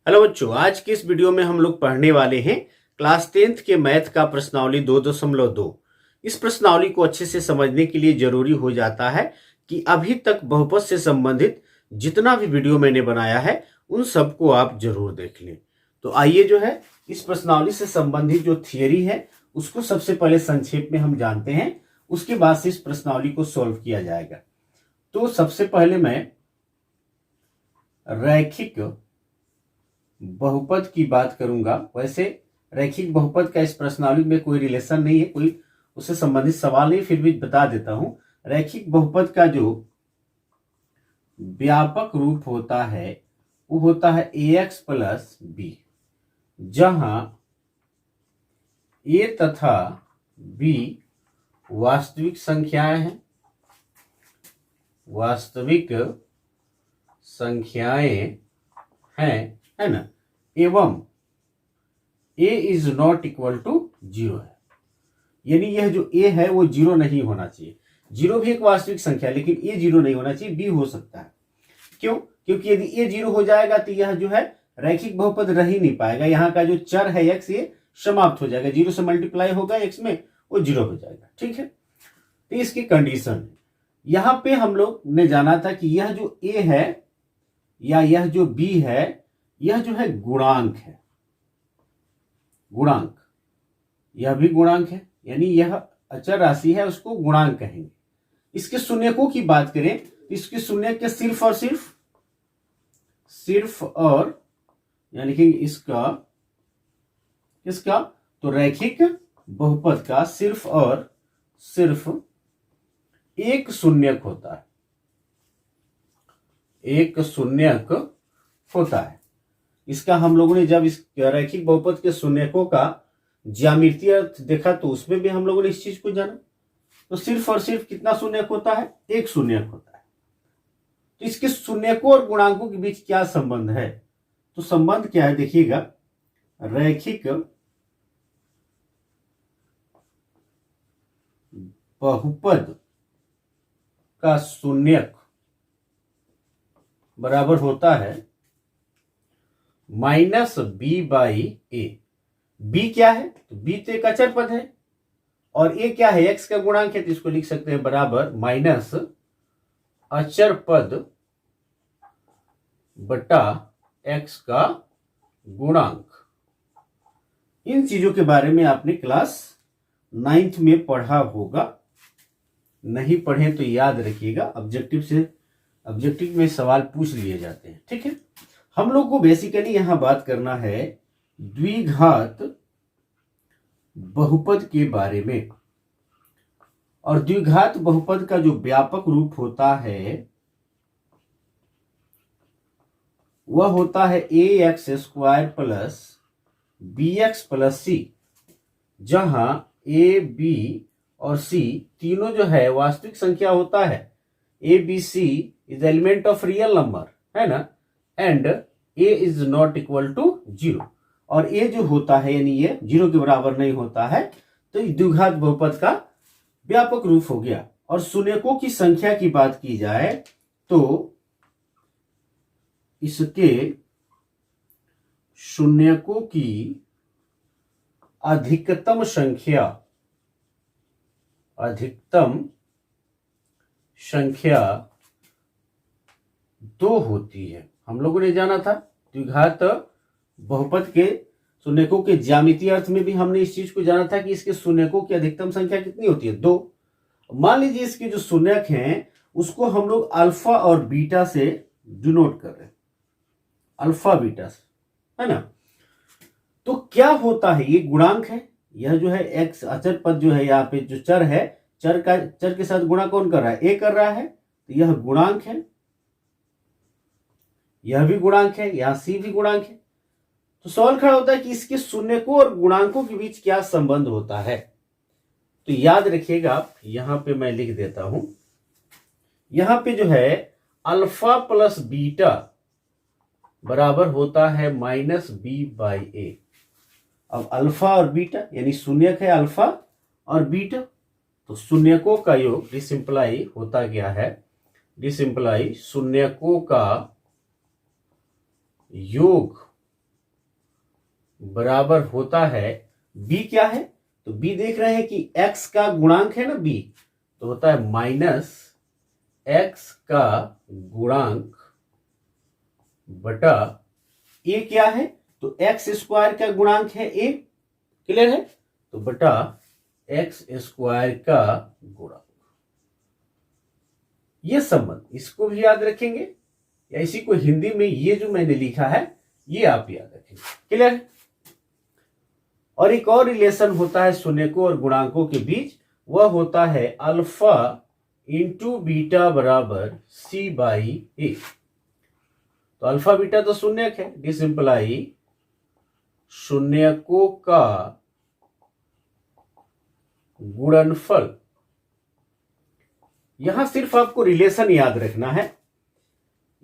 Hello बच्चों, आज की इस वीडियो में हम लोग पढ़ने वाले हैं क्लास 10th के मैथ का प्रश्नावली 2.2। इस प्रश्नावली को अच्छे से समझने के लिए जरूरी हो जाता है कि अभी तक बहुपद से संबंधित जितना भी वीडियो मैंने बनाया है उन सबको आप जरूर देख लें। तो आइए जो है इस प्रश्नावली से संबंधित जो थियरी है उसको सबसे पहले संक्षेप में हम जानते हैं, उसके बाद से इस प्रश्नावली को सॉल्व किया जाएगा। तो सबसे पहले मैं रैखिक बहुपद की बात करूंगा। वैसे रैखिक बहुपद का इस प्रश्नावली में कोई रिलेशन नहीं है, कोई उससे संबंधित सवाल नहीं, फिर भी बता देता हूं। रैखिक बहुपद का जो व्यापक रूप होता है वो होता है ax प्लस बी, जहां a तथा b वास्तविक संख्याएं हैं, वास्तविक संख्याएं हैं, है ना, एवं a is not equal to 0 है। यानी यह जो a है वो 0 नहीं होना चाहिए। 0 भी एक वास्तविक संख्या है, लेकिन a 0 नहीं होना चाहिए, b हो सकता है। क्यों? क्योंकि यदि a 0 हो जाएगा तो यह जो है रैखिक बहुपद रह ही नहीं पाएगा। यहाँ का जो चर है x ये समाप्त हो जाएगा, 0 से मल्टीप्लाई होगा x में, वो 0 हो जाएगा। ठीक है, तो इसकी कंडीशन यहां पे हम लोग ने जाना था कि यह जो a है या यह जो b है यह जो है गुणांक है, गुणांक, यह भी गुणांक है, यानी यह अचर राशि है, उसको गुणांक कहेंगे। इसके शून्यकों की बात करें तो इसके शून्यक के सिर्फ और यानी कि इसका तो रैखिक बहुपद का सिर्फ और सिर्फ एक शून्यक होता है, एक शून्यक होता है। इसका हम लोगों ने जब इस रैखिक बहुपद के शून्यकों का ज्यामितीय अर्थ देखा तो उसमें भी हम लोगों ने इस चीज को जाना। तो सिर्फ और सिर्फ कितना शून्यक होता है? एक शून्यक होता है। तो इसके शून्यकों और गुणांकों के बीच क्या संबंध है? तो संबंध क्या है देखिएगा, रैखिक बहुपद का शून्यक बराबर होता है minus b by a. B क्या है? तो बी तो एक अचर पद है और ए क्या है? एक्स का गुणांक है, तो इसको लिख सकते हैं बराबर माइनस अचर पद बटा एक्स का गुणांक। इन चीजों के बारे में आपने क्लास 9th में पढ़ा होगा, नहीं पढ़े तो याद रखिएगा, ऑब्जेक्टिव में सवाल पूछ लिए जाते हैं। ठीक है, हम लोग को बेसिकली यहां बात करना है द्विघात बहुपद के बारे में। और द्विघात बहुपद का जो व्यापक रूप होता है वह होता है ax square plus bx plus c, जहां a b और c तीनों जो है वास्तविक संख्या होता है। a b c is element of real number, है ना, and a is not equal to 0। और a जो होता है यानी ये 0 के बराबर नहीं होता है, तो द्विघात बहुपद का व्यापक रूप हो गया। और शून्यकों की संख्या की बात की जाए तो इसके शून्यकों की अधिकतम संख्या 2 होती है। हम लोगों ने जाना था द्विघात बहुपद के शून्यकों के ज्यामितीय अर्थ में भी हमने इस चीज को जाना था कि इसके शून्यकों की अधिकतम संख्या कितनी होती है? 2। मान लीजिए इसके जो शून्यक हैं उसको हम लोग अल्फा और बीटा से डिनोट कर रहे हैं, अल्फा बीटा से, है ना। तो क्या होता है? ये गुणांक है, यह जो है एक्स अचर पद जो है, यहाँ पे जो चर है, चर के साथ गुणा कौन कर रहा है? ए कर रहा है, तो यह गुणांक है, यह भी गुणांक है, यहां सी भी गुणांक है। तो सवाल खड़ा होता है कि इसके शून्यकों और गुणांकों के बीच क्या संबंध होता है? तो याद रखिएगा, यहां पे मैं लिख देता हूं, यहां पे जो है अल्फा प्लस बीटा बराबर होता है माइनस बी बाई ए। अब अल्फा और बीटा यानी शून्यक है अल्फा और बीटा, तो शून्यकों का योग डिसिंप्लाई होता क्या है? डिसिंप्लाई शून्यकों का योग बराबर होता है, b क्या है, तो b देख रहे हैं कि x का गुणांक है ना b, तो होता है माइनस x का गुणांक बटा a क्या है, तो x स्क्वायर का गुणांक है a, क्लियर है, तो बटा x स्क्वायर का गुणांक। ये संबंध इसको भी याद रखेंगे, या इसी को हिंदी में ये जो मैंने लिखा है ये आप याद रखेंगे, क्लियर है। और एक और रिलेशन होता है शून्यकों और गुणांकों के बीच, वह होता है अल्फा इंटू बीटा बराबर c बाई ए। तो अल्फा बीटा तो शून्यक है, दिस इंप्लाई शून्यकों का गुणनफल। यहां सिर्फ आपको रिलेशन याद रखना है,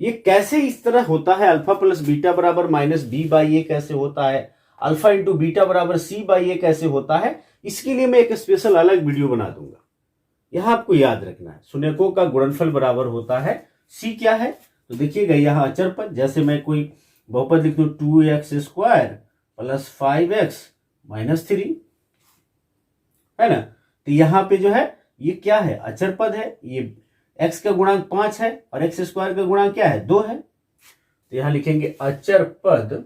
ये कैसे इस तरह होता है, अल्फा प्लस बीटा बराबर माइनस बी बाई ए कैसे होता है, अल्फा इंटू बीटा बराबर सी बाई ए कैसे होता है, इसके लिए मैं एक स्पेशल अलग वीडियो बना दूंगा। यहां आपको याद रखना है शून्यकों का गुणनफल बराबर होता है, सी क्या है, तो देखिएगा यहां अचर पद, जैसे मैं कोई बहुपद लिख दूं 2x square plus 5x minus 3, है ना, तो यहां पे जो है ये क्या है, अचर पद है, ये x का गुणांक 5 है और x स्क्वायर का गुणांक क्या है, 2 है, तो यहां लिखेंगे अचर पद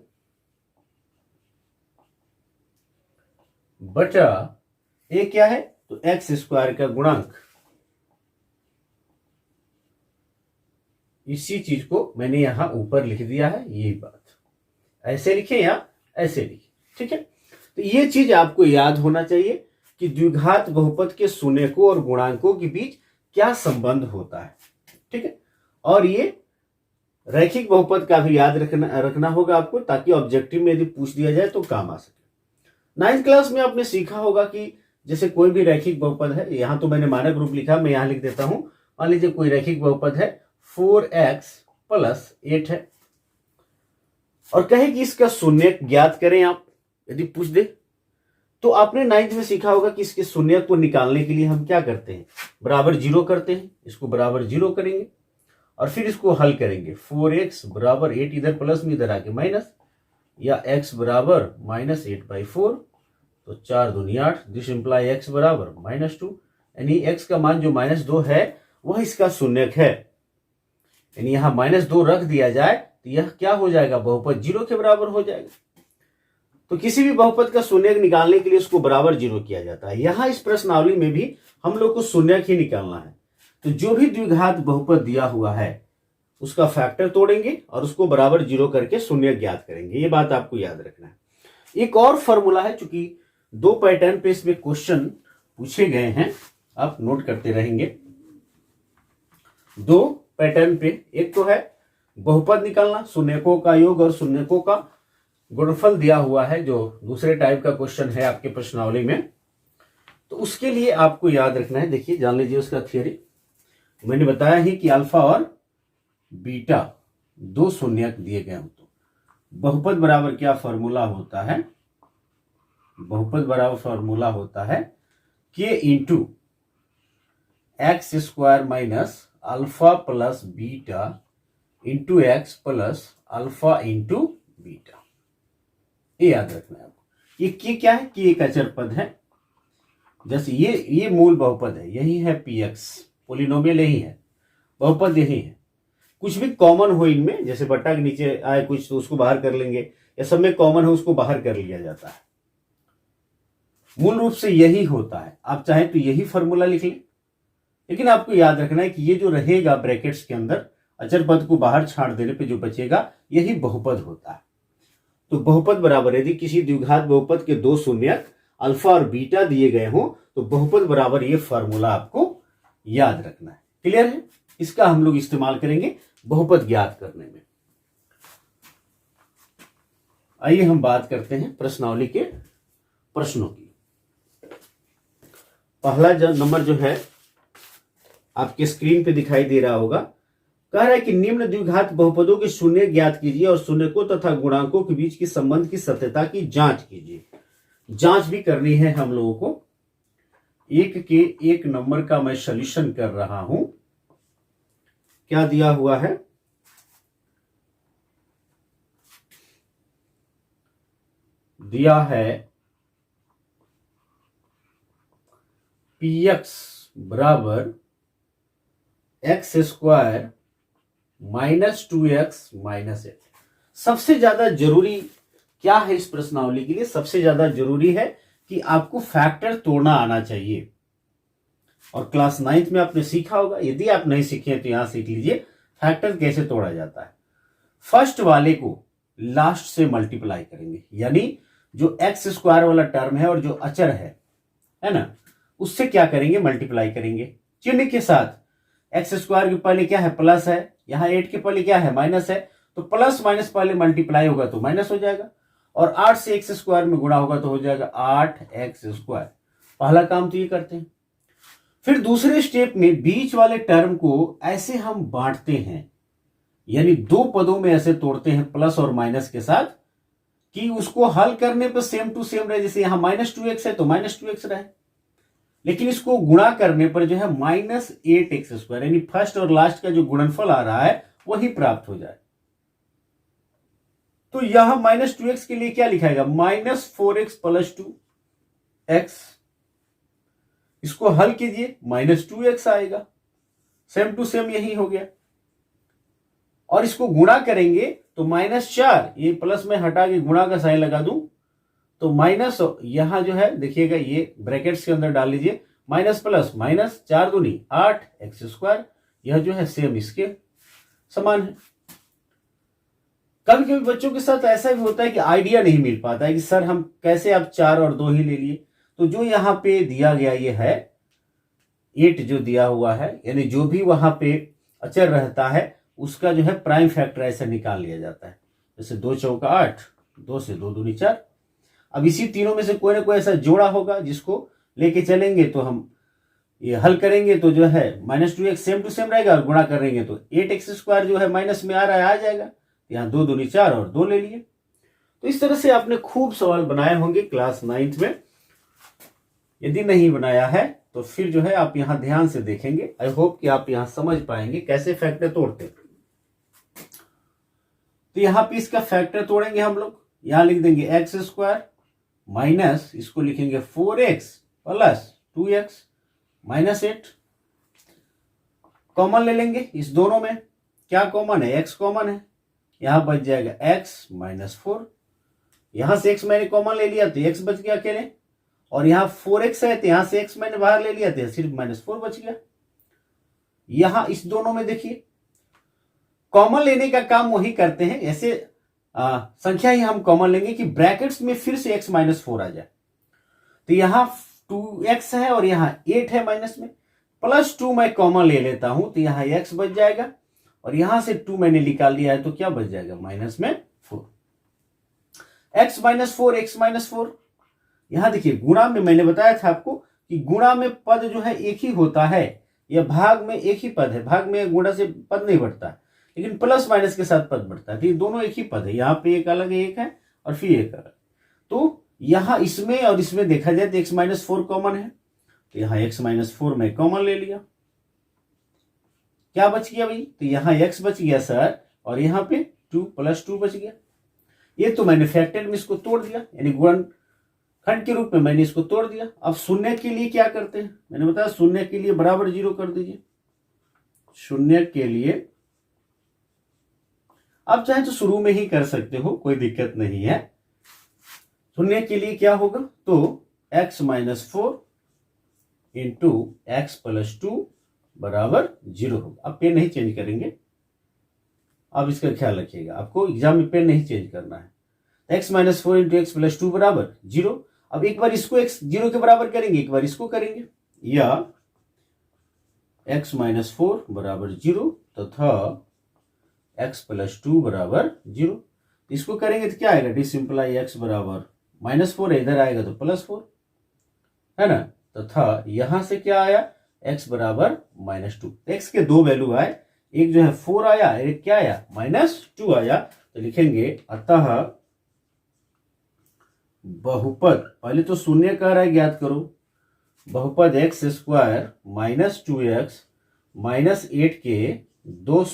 बटा ए क्या है, तो x स्क्वायर का गुणांक। इसी चीज को मैंने यहां ऊपर लिख दिया है, यही बात, ऐसे लिखे या ऐसे लिखे, ठीक है। तो ये चीज आपको याद होना चाहिए कि द्विघात बहुपद के शून्यकों और गुणांकों के बीच क्या संबंध होता है, ठीक है। और ये रैखिक बहुपद का भी याद रखना होगा आपको, ताकि ऑब्जेक्टिव में यदि पूछ दिया जाए तो काम आ सके। 9th क्लास में आपने सीखा होगा कि जैसे कोई भी रैखिक बहुपद है, यहां तो मैंने मानक रूप लिखा, मैं यहां लिख देता हूं, मान लीजिए कोई रैखिक बहुपद है 4x प्लस 8 है, और कहे कि इसका शून्यक ज्ञात करें आप, यदि पूछ दे तो आपने 9th में सीखा होगा कि इसके शून्यक को निकालने के लिए हम क्या करते हैं, बराबर 0 करते हैं, इसको बराबर 0 करेंगे और फिर इसको हल करेंगे, 4x बराबर 8 इधर प्लस में इधर आके माइनस, या x बराबर माइनस 8/4, तो 4 दूनी 8, दिस इंप्लाई x बराबर -2, यानी x का मान जो -2 है वह इसका शून्यक है, यानी यहां -2 रख दिया जाए तो यह क्या हो जाएगा, बहुपद 0 के बराबर हो जाएगा। तो किसी भी बहुपद का शून्यक निकालने के लिए उसको बराबर 0 किया जाता है। यहां इस प्रश्नावली में भी हम लोग को शून्यक ही निकालना है, तो जो भी द्विघात बहुपद दिया हुआ है उसका फैक्टर तोड़ेंगे और उसको बराबर 0 करके शून्यक ज्ञात करेंगे, ये बात आपको याद रखना है। एक और फॉर्मूला है, चूंकि 2 पैटर्न पे इसमें क्वेश्चन पूछे गए हैं, आप नोट करते रहेंगे। 2 पैटर्न पे, एक तो है बहुपद निकालना, शून्यकों का योग और शून्यकों का गुणनफल दिया हुआ है, जो दूसरे टाइप का क्वेश्चन है आपके प्रश्नावली में। तो उसके लिए आपको याद रखना है, देखिए जान लीजिए उसका थियरी। मैंने बताया ही कि अल्फा और बीटा 2 शून्यक दिए गए हो तो बहुपद बराबर क्या फॉर्मूला होता है, बहुपद बराबर फॉर्मूला होता है k into x square minus alpha plus beta into x plus alpha into beta. ये याद रखना है आपको। ये k क्या है, k एक अचर पद है, जैसे ये मूल बहुपद है, यही है px, पोलिनोमियल यही है, बहुपद यही है। कुछ भी कॉमन हो इनमें, जैसे बट्टा के नीचे आए कुछ तो उसको बाहर कर लेंगे, या सब में कॉमन है उसको बाहर कर लिया जाता है। मूल रूप से यही होता है, आप चाहें तो यही फॉर्मूला लिख लें, लेकिन आपको याद रखना है कि ये जो रहेगा ब्रैकेट्स के अंदर, अचर पद को बाहर छाड़ देने पे जो बचेगा यही बहुपद होता है। तो बहुपद बराबर, यदि किसी द्विघात बहुपद के 2 शून्यक अल्फा और बीटा दिए गए हों तो बहुपद बराबर ये फॉर्मूला आपको याद रखना है, क्लियर है। इसका हम लोग इस्तेमाल करेंगे बहुपद ज्ञात करने में। आइए हम बात करते हैं प्रश्नावली के प्रश्नों की। पहला नंबर जो है आपके स्क्रीन पे दिखाई दे रहा होगा, कह रहा है कि निम्न द्विघात बहुपदों के शून्य ज्ञात कीजिए और शून्यकों तथा गुणांकों के बीच के संबंध की सत्यता की जांच कीजिए। जांच भी करनी है हम लोगों को। एक के एक नंबर का मैं सॉल्यूशन कर रहा हूं। क्या दिया हुआ है, दिया है px बराबर एक्स स्क्वायर -2x -8। सबसे ज्यादा जरूरी क्या है इस प्रश्नावली के लिए? सबसे ज्यादा जरूरी है कि आपको फैक्टर तोड़ना आना चाहिए। और क्लास 9th में आपने सीखा होगा, यदि आप नहीं सीखे तो यहां सीख लीजिए फैक्टर कैसे तोड़ा जाता है। फर्स्ट वाले को लास्ट से मल्टीप्लाई करेंगे, यानी जो एक्स स्क्वायर वाला टर्म है और जो अचर है ना, उससे क्या करेंगे? मल्टीप्लाई करेंगे चिन्ह के साथ। एक्स स्क्वायर के पहले क्या है? प्लस है, यहां 8 के पहले क्या है? माइनस है, तो प्लस माइनस पहले मल्टीप्लाई होगा तो माइनस हो जाएगा, और 8 से एक्स स्क्वायर में गुणा होगा तो हो जाएगा 8x स्क्वायर। पहला काम तो ये करते हैं। फिर दूसरे स्टेप में बीच वाले टर्म को ऐसे हम बांटते हैं, यानी दो पदों में ऐसे तोड़ते हैं प्लस और माइनस के साथ, कि उसको हल करने पर सेम टू सेम रहे। जैसे यहां -2x है तो -2x रहे, लेकिन इसको गुणा करने पर जो है -8x स्क्वायर, यानी फर्स्ट और लास्ट का जो गुणनफल आ रहा है वही प्राप्त हो जाए। तो यहां -2x के लिए क्या लिखाएगा? -4x + 2x। इसको हल कीजिए, -2x आएगा, सेम टू सेम यही हो गया। और इसको गुणा करेंगे तो -4, ये प्लस में हटा के गुणा का साइन लगा दूं तो माइनस, यहां जो है देखिएगा ये ब्रैकेट्स के अंदर डाल लीजिए, माइनस प्लस माइनस, 4 दूनी 8x स्क्वायर। यह जो है सेम इसके समान है। कभी कभी बच्चों के साथ ऐसा भी होता है कि आइडिया नहीं मिल पाता है कि सर हम कैसे, आप 4 और 2 ही ले लिए। तो जो यहां पे दिया गया ये है 8 जो दिया हुआ है, यानी जो भी वहां पे अचर रहता है उसका जो है प्राइम फैक्टर ऐसे निकाल लिया जाता है। जैसे 2 चौका 8, 2 से 2 दूनी 4। अब इसी तीनों में से कोई ना कोई ऐसा जोड़ा होगा जिसको लेके चलेंगे तो हम ये हल करेंगे तो जो है -2x सेम टू सेम रहेगा, और गुणा करेंगे तो 8x स्क्वायर जो है माइनस में आ रहा है आ जाएगा। यहाँ 2 दूनी 4 और 2 ले लिए। तो इस तरह से आपने खूब सवाल बनाए होंगे क्लास 9th में। यदि नहीं बनाया है तो फिर जो है आप यहां ध्यान से देखेंगे। आई होप कि आप यहां समझ पाएंगे कैसे फैक्टर तोड़ते। तो यहां पे इसका फैक्टर तोड़ेंगे हम लोग। यहां लिख देंगे एक्स स्क्वायर माइनस, इसको लिखेंगे 4x + 2x -8। कॉमन ले लेंगे इस दोनों में। क्या कॉमन है? x कॉमन है, यहां बच जाएगा x -4। यहां से x मैंने कॉमन ले लिया तो x बच गया अकेले, और यहां 4x है तो यहां से x मैंने बाहर ले लिया तो सिर्फ -4 बच गया। यहां इस दोनों में देखिए कॉमन लेने का काम वही करते हैं, ऐसे संख्या ही हम कॉमन लेंगे कि ब्रैकेट्स में फिर से x -4 आ जाए। तो यहां 2x है और यहां 8 है माइनस में, +2 मैं कॉमन ले लेता हूं तो यहां x बच जाएगा, और यहां से 2 मैंने निकाल लिया है तो क्या बच जाएगा? -4। x -4 x -4। यहां देखिए गुणा में मैंने बताया था आपको कि गुणा में पद जो है एक ही होता है, या भाग में एक ही पद है। भाग में गुणा से पद नहीं बढ़ता, लेकिन प्लस माइनस के साथ पद बढ़ता है। तो ये दोनों एक ही पद है, यहाँ पे एक अलग एक है और फिर एक अलग। तो यहां इसमें और इसमें देखा जाए तो x -4 कॉमन है, तो यहां x -4 में कॉमन ले लिया। क्या बच गया भाई? तो यहां x बच गया सर, और यहां पे 2 + 2 बच गया। ये तो मैंने फैक्टर में इसको तोड़ दिया, यानी गुणनखंड के रूप में मैंने इसको तोड़ दिया। अब शून्य के लिए क्या करते हैं? मैंने बताया शून्य के लिए बराबर 0 कर दीजिए। शून्य के लिए आप चाहे तो शुरू में ही कर सकते हो, कोई दिक्कत नहीं है। शून्य के लिए क्या होगा? तो x -4 × x + 2 बराबर 0 होगा। अब पेन नहीं चेंज करेंगे, आप इसका ख्याल रखिएगा, आपको एग्जाम में पेन नहीं चेंज करना है। x -4 × x + 2 बराबर 0। अब एक बार इसको x 0 के बराबर करेंगे, एक बार इसको करेंगे, या x -4 बराबर 0 तथा x + 2 बराबर 0। इसको करेंगे तो क्या आएगा? डिसिंप्लाई x बराबर -4 है, इधर आएगा तो +4 है ना। तथा यहां से क्या आया? x बराबर -2। x के दो वैल्यू आए, एक जो है 4 आया, एक क्या आया? -2 आया। तो लिखेंगे अतः बहुपद, पहले तो शून्य कह रहा है ज्ञात करो, बहुपद x² -2x -8 के दो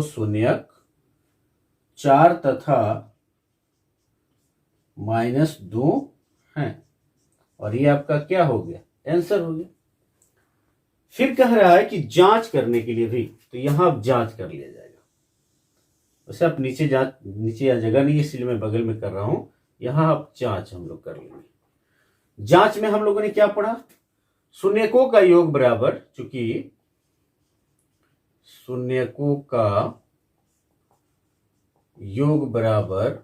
शून्यक 4 तथा -2 है, और ये आपका क्या हो गया, आंसर हो गया। फिर कह रहा है कि जांच करने के लिए भी, तो यहां अब जांच कर लिया जाएगा। वैसे आप नीचे या जगह नहीं, इसलिए मैं बगल में कर रहा हूं। यहां आप जांच हम लोग कर लेंगे। जांच में हम लोगों ने क्या पढ़ा, शून्यकों का योग बराबर, चूंकि शून्यकों का योग बराबर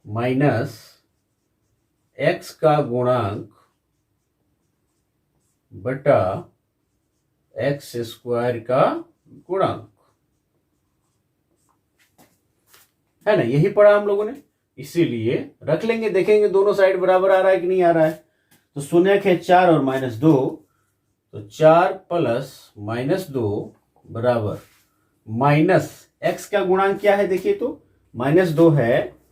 माइनस x का गुणांक बटा x स्क्वायर का गुणांक है ना, यही पढ़ा हम लोगों ने। इसीलिए रख लेंगे, देखेंगे दोनों साइड बराबर आ रहा है कि नहीं आ रहा है। तो शून्यक है 4 और -2, तो 4 प्लस -2 बराबर माइनस x का गुणांक क्या है, देखिए तो -2 है,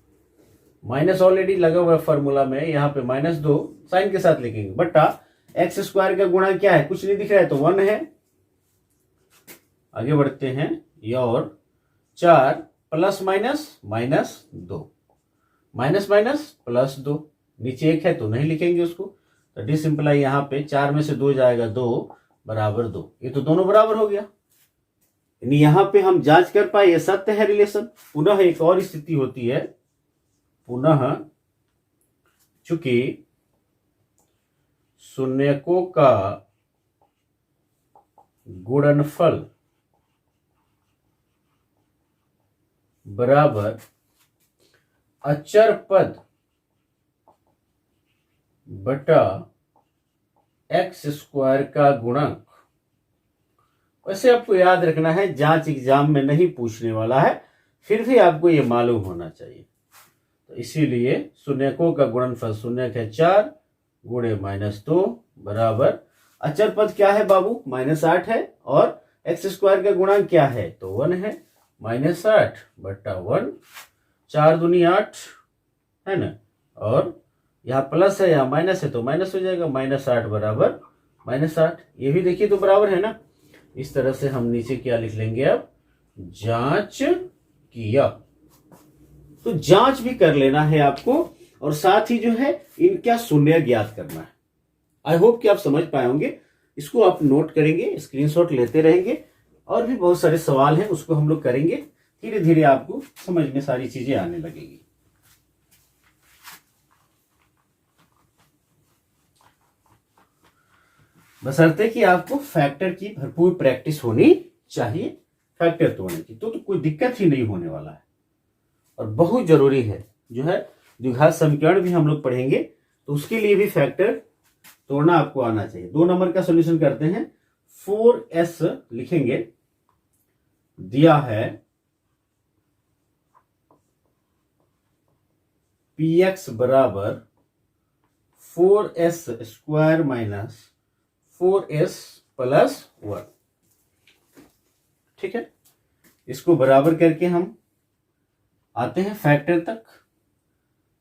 माइनस ऑलरेडी लगा हुआ है फॉर्मूला में, यहाँ पे -2 साइन के साथ लिखेंगे, बटा x स्क्वायर का गुणांक क्या है, कुछ नहीं दिख रहा है तो 1 है। आगे बढ़ते हैं, ये और 4 प्लस -2, माइनस प्लस 2, नीचे 1 है तो नहीं लिखेंगे उसको, तो डी सिंपलाई यहाँ पे 4 में से 2 जाएगा 2 बराबर 2, ये तो दोनों बराबर हो गया। यानी यहाँ पे हम जांच कर पाए ये सत्य है रिलेशन। पुनः एक और स्थिति होती है, पुनः चूंकि शून्यकों का गुणनफल बराबर अचर पद बटा x स्क्वायर का गुणांक। वैसे आपको याद रखना है, जांच एग्जाम में नहीं पूछने वाला है, फिर भी आपको ये मालूम होना चाहिए। तो इसीलिए शून्यकों का गुणनफल, शून्यक है 4 गुणे -2 बराबर अचर पद क्या है बाबू, -8 है, और x स्क्वायर का गुणांक क्या है, तो 1 है, -8 बटा 1, 4 दूनी 8 है ना, और यहाँ प्लस है यहाँ माइनस है तो माइनस हो जाएगा, -8 बराबर -8, ये भी देखिए तो बराबर है ना। इस तरह से हम नीचे क्या लिख लेंगे, अब जांच किया। तो जांच भी कर लेना है आपको, और साथ ही जो है इनका शून्य ज्ञात करना है। आई होप कि आप समझ पाए होंगे। इसको आप नोट करेंगे, स्क्रीनशॉट लेते रहेंगे, और भी बहुत सारे सवाल हैं उसको हम लोग करेंगे। धीरे धीरे आपको समझ में सारी चीजें आने लगेगी। बशर्ते कि आपको फैक्टर की भरपूर प्रैक्टिस होनी चाहिए, फैक्टर तोड़ने की, तो कोई दिक्कत ही नहीं होने वाला है। और बहुत जरूरी है जो है द्विघात समीकरण भी हम लोग पढ़ेंगे, तो उसके लिए भी फैक्टर तोड़ना आपको आना चाहिए। 2 नंबर का सॉल्यूशन करते हैं। 4s लिखेंगे, दिया है px बराबर 4s square minus 4s plus 1, ठीक है। इसको बराबर करके हम आते हैं फैक्टर तक।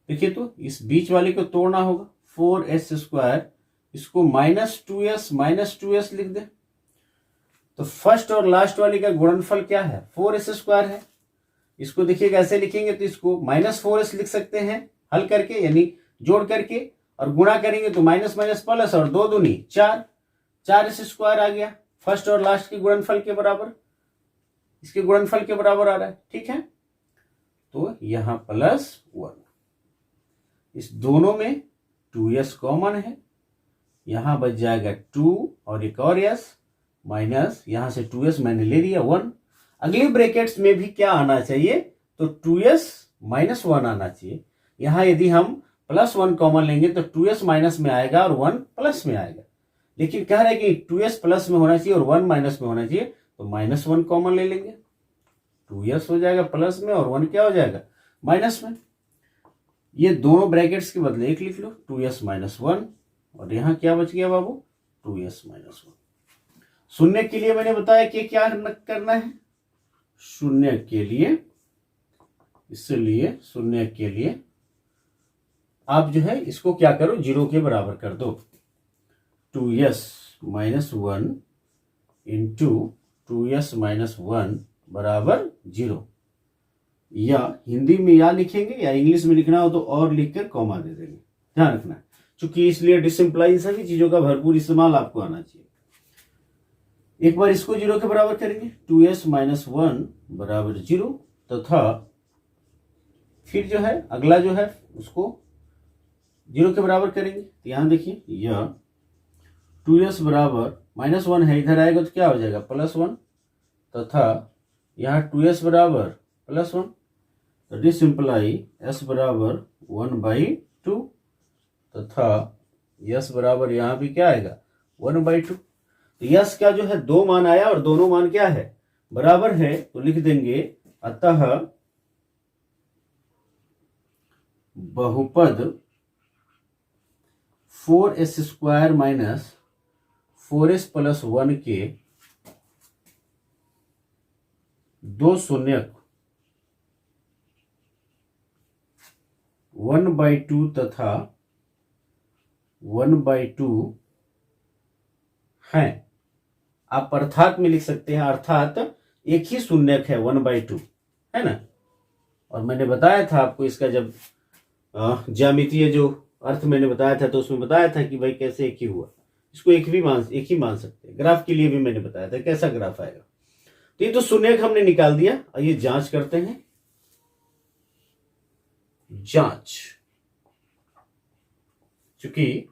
देखिए तो इस बीच वाले को तोड़ना होगा, 4s स्क्वायर, इसको -2s लिख दे। तो फर्स्ट और लास्ट वाले का गुणनफल क्या है, 4s स्क्वायर है। इसको देखिए कैसे लिखेंगे, तो इसको -4s लिख सकते हैं हल करके, यानी जोड़ करके, और गुणा करेंगे तो माइनस प्लस, और 2 दूनी 4s स्क्वायर आ गया, फर्स्ट और लास्ट के गुणनफल के बराबर, इसके गुणनफल के बराबर आ रहा है, ठीक है। तो यहां +1, इस दोनों में 2s कॉमन है, यहां बच जाएगा 2 और एक और s, माइनस यहां से 2s मैंने ले लिया 1। अगले ब्रैकेट्स में भी क्या आना चाहिए, तो 2s - 1 आना चाहिए। यहां यदि हम +1 कॉमन लेंगे तो 2s माइनस में आएगा और 1 प्लस में आएगा, लेकिन कह रहे हैं कि 2s प्लस में होना चाहिए और 1 माइनस में होना चाहिए, तो -1 कॉमन ले लेंगे, 2s हो जाएगा प्लस में और 1 क्या हो जाएगा माइनस में। ये दोनों ब्रैकेट्स के बदले एक लिख लो, 2s - 1, और यहां क्या बच गया बाबू, 2s - 1। शून्य के लिए मैंने बताया कि क्या करना है, शून्य के लिए, इसलिए शून्य के लिए आप जो है इसको क्या करो, 0 के बराबर कर दो। 2s - 1 इंटू 2s - 1 बराबर 0। या हिंदी में या लिखेंगे या इंग्लिश में लिखना हो तो और लिखकर कॉमा दे देंगे, ध्यान रखना है, क्योंकि इसलिए डिसिम्प्लाई सभी चीजों का भरपूर इस्तेमाल आपको आना चाहिए। एक बार इसको 0 के बराबर करेंगे, 2s माइनस 1 बराबर 0, तथा फिर जो है अगला जो है उसको 0 के बराबर करेंगे। तो यहां देखिए यह 2s बराबर -1 है, इधर आएगा तो क्या हो जाएगा +1, तथा यहाँ 2s बराबर +1, तो डिसिम्प्लाई s बराबर 1/2, तथा s बराबर यहाँ भी क्या आएगा 1/2। तो यस का जो है 2 मान आया और दोनों मान क्या है बराबर है, तो लिख देंगे अतः बहुपद 4s² माइनस 4s + 1 के 2 शून्यक 1/2 तथा 1/2 हैं। आप अर्थात में लिख सकते हैं, अर्थात एक ही शून्यक है 1/2, है ना। और मैंने बताया था आपको इसका जब ज्यामितीय जो अर्थ मैंने बताया था तो उसमें बताया था कि भाई कैसे एक ही हुआ, इसको एक ही मान सकते हैं। ग्राफ के लिए भी मैंने बताया था कैसा ग्राफ आएगा। तो ये तो शून्यक हमने निकाल दिया, आइए जांच करते हैं। जांच, चूंकि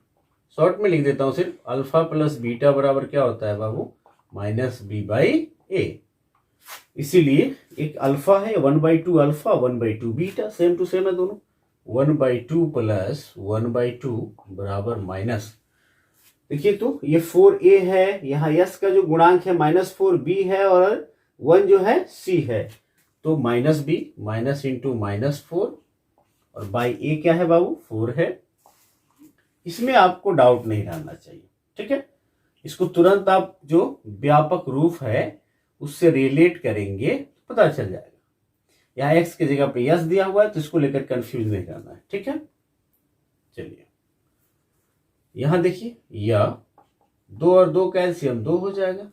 शॉर्ट में लिख देता हूं सिर्फ, अल्फा प्लस बीटा बराबर क्या होता है बाबू -b/a। इसीलिए एक अल्फा है 1/2 alpha 1/2 beta, same to same है दोनों। 1/2 + 1/2 बराबर माइनस, देखिए तो ये 4a है, यहाँ s का जो गुणांक है -4b है और 1 जो है c है, तो -b माइनस इंटू -4 और बाई a क्या है बाबू 4 है। इसमें आपको डाउट नहीं रहना चाहिए, ठीक है। इसको तुरंत आप जो व्यापक रूप है उससे रिलेट करेंगे तो पता चल जाएगा। यहाँ x की जगह पे s दिया हुआ है तो इसको लेकर कंफ्यूज नहीं करना है, ठीक है। चलिए यहां देखिए, यह 2 और 2 कैल्शियम 2 हो जाएगा,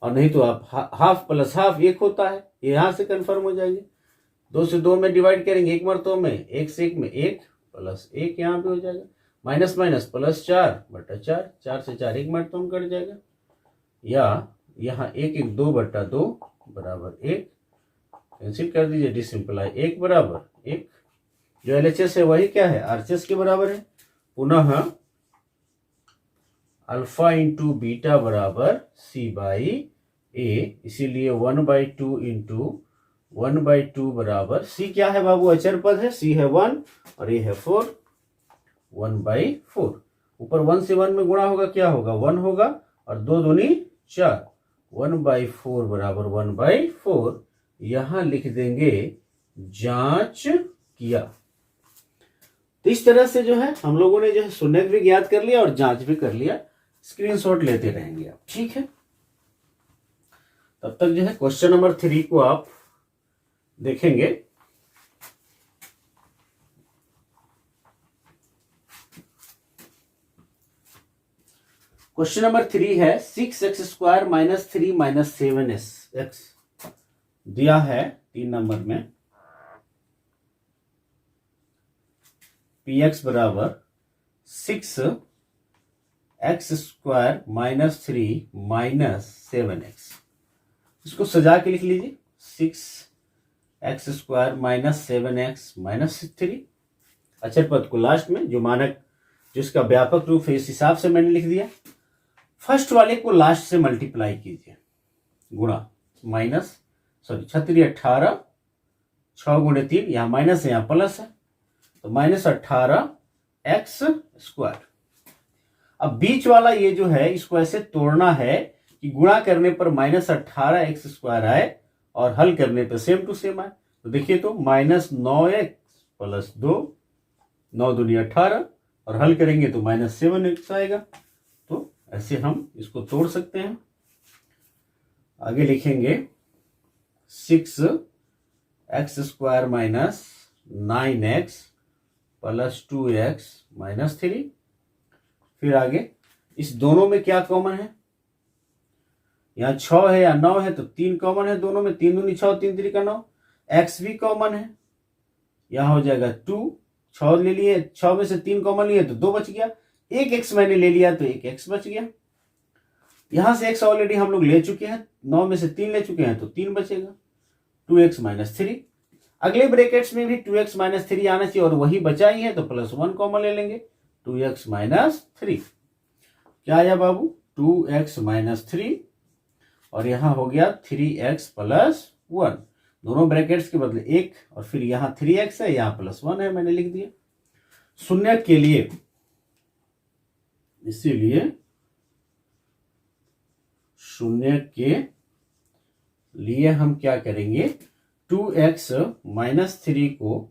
और नहीं तो आप हाफ प्लस हाफ 1 होता है, ये यहां से कंफर्म हो जाएंगे। 2 से 2 में डिवाइड करेंगे एक मरतों में, 1 से 1 में 1 + 1 यहाँ पे हो जाएगा, माइनस माइनस +4/4, 4 से 4 एक मरतों में कट जाएगा, या यहाँ 1 1 2/2 बराबर 1, कैंसिल कर दीजिए, डिसिम्प्लाई 1 बराबर 1। जो LHS है वही क्या है RHS के बराबर है। पुनः अल्फा इंटू बीटा बराबर c/a, इसीलिए 1/2 इंटू 1/2 बराबर c क्या है बाबू अचर पद है, c है 1 और ये है 4, 1/4। ऊपर 1 से 1 में गुणा होगा क्या होगा 1 होगा, और 2 दूनी 4, 1/4 बराबर 1/4। यहां लिख देंगे जांच किया। तो इस तरह से जो है हम लोगों ने जो है शून्यक भी ज्ञात कर लिया और जांच भी कर लिया। स्क्रीनशॉट लेते रहेंगे आप, ठीक है। तब तक जो है क्वेश्चन नंबर 3 को आप देखेंगे। क्वेश्चन नंबर 3 है 6x² - 3 - 7x दिया है 3 नंबर में। px बराबर 6x² - 3 - 7x। इसको सजा के लिख लीजिए, 6x² - 7x - 3। अचर पद को लास्ट में, जो मानक जिसका व्यापक रूप है इस हिसाब से मैंने लिख दिया। फर्स्ट वाले को लास्ट से मल्टीप्लाई कीजिए, गुणा माइनस छतरी 18, 6 × 3, यहाँ माइनस है यहाँ प्लस है, तो -18x²। अब बीच वाला ये जो है इसको ऐसे तोड़ना है कि गुणा करने पर -18x² आए और हल करने पर सेम टू सेम आए। तो देखिए तो -9x + 2, 9 दूनी 18, और हल करेंगे तो -7x आएगा। तो ऐसे हम इसको तोड़ सकते हैं। आगे लिखेंगे 6x² - 9x + 2x - 3। फिर आगे इस दोनों में क्या कॉमन है, यहाँ 6 है या 9 है तो 3 कॉमन है दोनों में, 3 दूनी 6, 3 3 का 9। एक्स भी कॉमन है, यहां हो जाएगा 2, 6 ले लिए, 6 में से 3 कॉमन लिए तो 2 बच गया, एक एक्स मैंने ले लिया तो एक एक्स बच गया। यहां से एक्स ऑलरेडी हम लोग ले चुके हैं, 9 में से 3 ले चुके हैं तो 3 बचेगा, 2x माइनस 3। अगले ब्रैकेट्स में भी 2x माइनस 3 आना चाहिए और वही बचा ही है तो +1 कॉमन ले लेंगे, 2x माइनस 3। क्या आया बाबू? 2x माइनस 3 और यहां हो गया 3x प्लस 1, दोनों ब्रैकेट्स के बदले 1 और फिर यहां 3x है, यहां +1 है, मैंने लिख दिया। शून्य के लिए, इसीलिए शून्य के लिए हम क्या करेंगे, 2x माइनस 3 को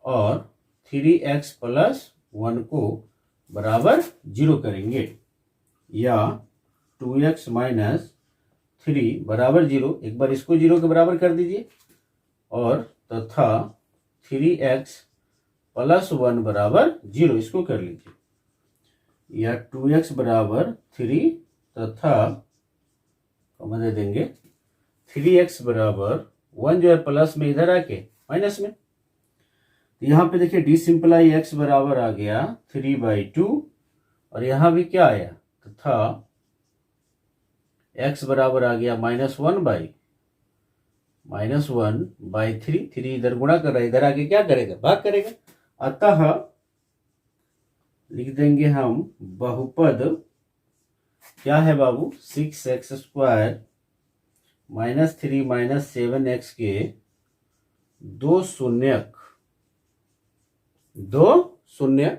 और 3x प्लस 1 को बराबर 0 करेंगे, या 2x माइनस 3 बराबर 0, एक बार इसको 0 के बराबर कर दीजिए, और तथा 3x प्लस 1 बराबर 0, इसको कर लीजिए, या 2x बराबर 3 तथा कॉमन दे देंगे 3x बराबर 1 जो है प्लस में इधर आके माइनस में, तो यहाँ पे देखिए डी सिंपलाई x बराबर आ गया 3/2 और यहाँ भी क्या आया तथा x बराबर आ गया -1/3, 3 इधर गुणा कर रहा है, इधर आके क्या करेगा, भाग करेगा, अतः लिख देंगे हम बहुपद क्या है बाबू, 6x² -3 -7x के दो शून्य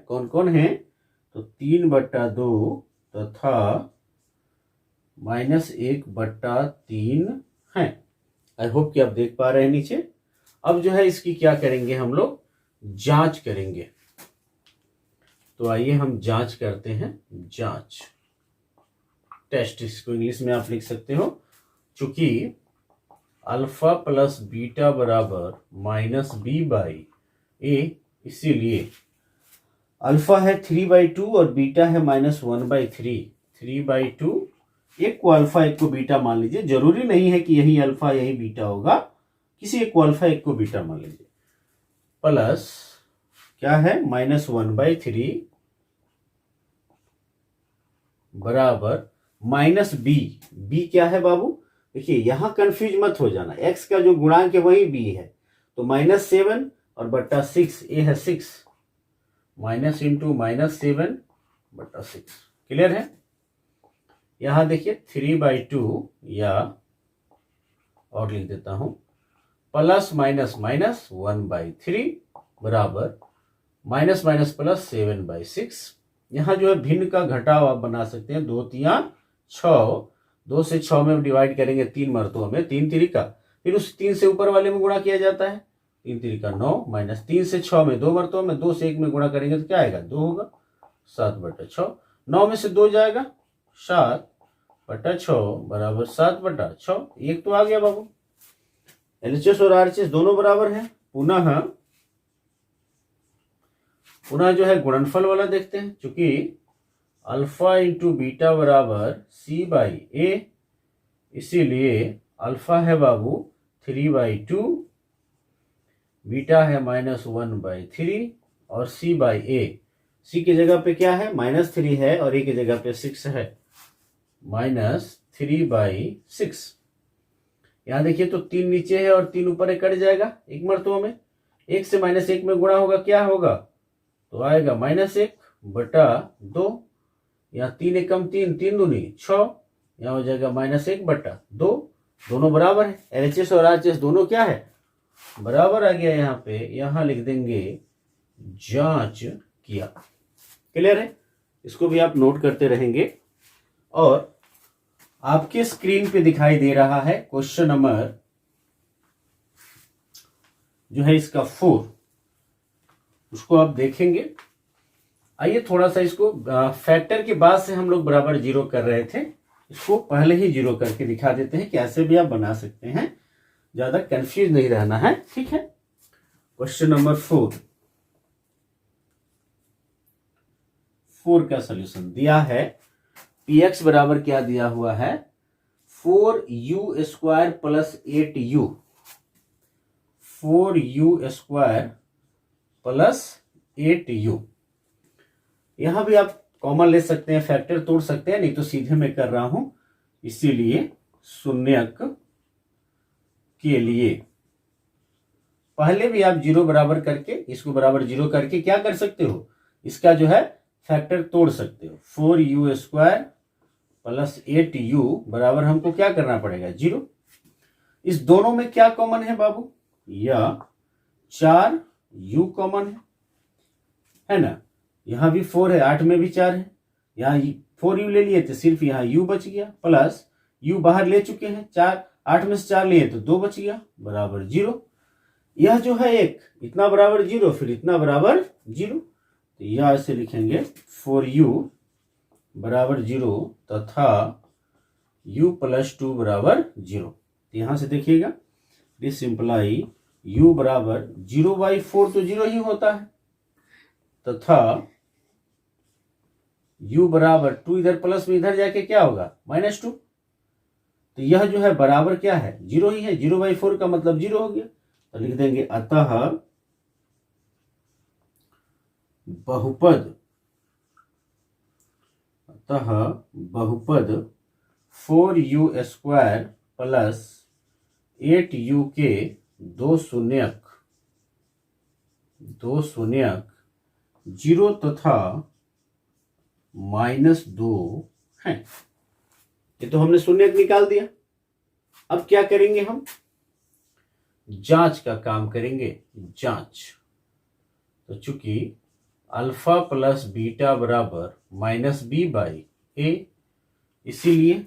कौन कौन है, तो 3/2 तथा -1/3 है। आई होप कि आप देख पा रहे हैं नीचे। अब जो है इसकी क्या करेंगे, हम लोग जांच करेंगे, तो आइए हम जांच करते हैं, जांच टेस्ट, इसको इंग्लिश में आप लिख सकते हो, चूंकि अल्फा प्लस बीटा बराबर -b/a, इसीलिए अल्फा है 3/2 और बीटा है -1/3, 3/2, एक को अल्फा एक को बीटा मान लीजिए, जरूरी नहीं है कि यही अल्फा यही बीटा होगा, किसी एक को अल्फा एक को बीटा मान लीजिए, प्लस क्या है -1/3 बराबर -b क्या है बाबू, देखिए यहां कंफ्यूज मत हो जाना, x का जो गुणांक है वही b है, तो -7 और बट्टा 6, a है 6, माइनस इंटू -7/6, क्लियर है। यहां देखिए 3/2, या और लिख देता हूं प्लस -1/3 बराबर -+7/6। यहां जो है भिन्न का घटाव आप बना सकते हैं, 2 3 6, 2 से 6 में डिवाइड करेंगे 3 मर्तों में, 3 3 फिर उस 3 से ऊपर वाले में गुणा किया जाता है, 3 3 9 माइनस 3 से 6 में 2 मर्तों में, 2 से 1 में गुणा करेंगे तो क्या आएगा, 2 होगा, 7/6, 9 में से 2 जाएगा, 7/6 बराबर 7/6, एक तो आ गया बाबू। एलएचएस और आरएचएस दोनों बराबर है। पुनः जो है गुणनफल वाला देखते हैं, चूंकि अल्फा इंटू बीटा बराबर c/a, इसीलिए अल्फा है बाबू 3/2, बीटा है -1/3 और c/a, c की जगह पे क्या है -3 है और a की जगह पे 6 है, -3/6। यहां देखिए तो 3 नीचे है और 3 ऊपर है, कट जाएगा एक मर्तबा में, 1 से -1 में गुणा होगा, क्या होगा, तो आएगा -1/2, यहाँ 3 एकम 3, 3 दूनी 6, यहाँ हो जाएगा -1/2, दोनों बराबर है। एलएचएस और आरएचएस दोनों क्या है, बराबर आ गया। यहाँ पे यहाँ लिख देंगे जांच किया, क्लियर है। इसको भी आप नोट करते रहेंगे। और आपके स्क्रीन पे दिखाई दे रहा है क्वेश्चन नंबर जो है इसका 4, उसको आप देखेंगे। आइए थोड़ा सा इसको फैक्टर के बाद से हम लोग बराबर 0 कर रहे थे, इसको पहले ही 0 करके दिखा देते हैं, कैसे भी आप बना सकते हैं, ज्यादा कंफ्यूज नहीं रहना है, ठीक है। क्वेश्चन नंबर 4 का सॉल्यूशन दिया है, px बराबर क्या दिया हुआ है, 4u² + 8u 4u² plus 8u। यहां भी आप कॉमन ले सकते हैं, फैक्टर तोड़ सकते हैं, नहीं तो सीधे मैं कर रहा हूं, इसीलिए शून्यक के लिए पहले भी आप 0 बराबर करके इसको बराबर 0 करके क्या कर सकते हो, इसका जो है फैक्टर तोड़ सकते हो। 4u² प्लस 8u बराबर हमको क्या करना पड़ेगा, 0। इस दोनों में क्या कॉमन है बाबू, या 4u कॉमन है ना। यहां भी 4 है, 8 में भी 4 है, यहां 4u ले लिए तो सिर्फ यहां u बच गया, प्लस u बाहर ले चुके हैं 4, 8 में से 4 लिए तो 2 बच गया बराबर 0। यह जो है एक इतना बराबर 0, फिर इतना बराबर 0, तो यह ऐसे लिखेंगे 4u बराबर 0 तथा u प्लस 2 बराबर 0। तो यहां से देखिएगा, दिस सिंप्लाई u बराबर 0/4 तो 0 ही होता है, तथा u बराबर 2 इधर प्लस में इधर जाके क्या होगा, -2। तो यह जो है बराबर क्या है, 0 ही है, 0/4 का मतलब 0 हो गया। तो लिख देंगे अतः बहुपद 4u² प्लस 8u के दो शून्यक 0 तथा -2 हैं। ये तो हमने शून्यक निकाल दिया। अब क्या करेंगे, हम जांच का काम करेंगे, जांच। तो चूंकि अल्फा प्लस बीटा बराबर -b/a, इसीलिए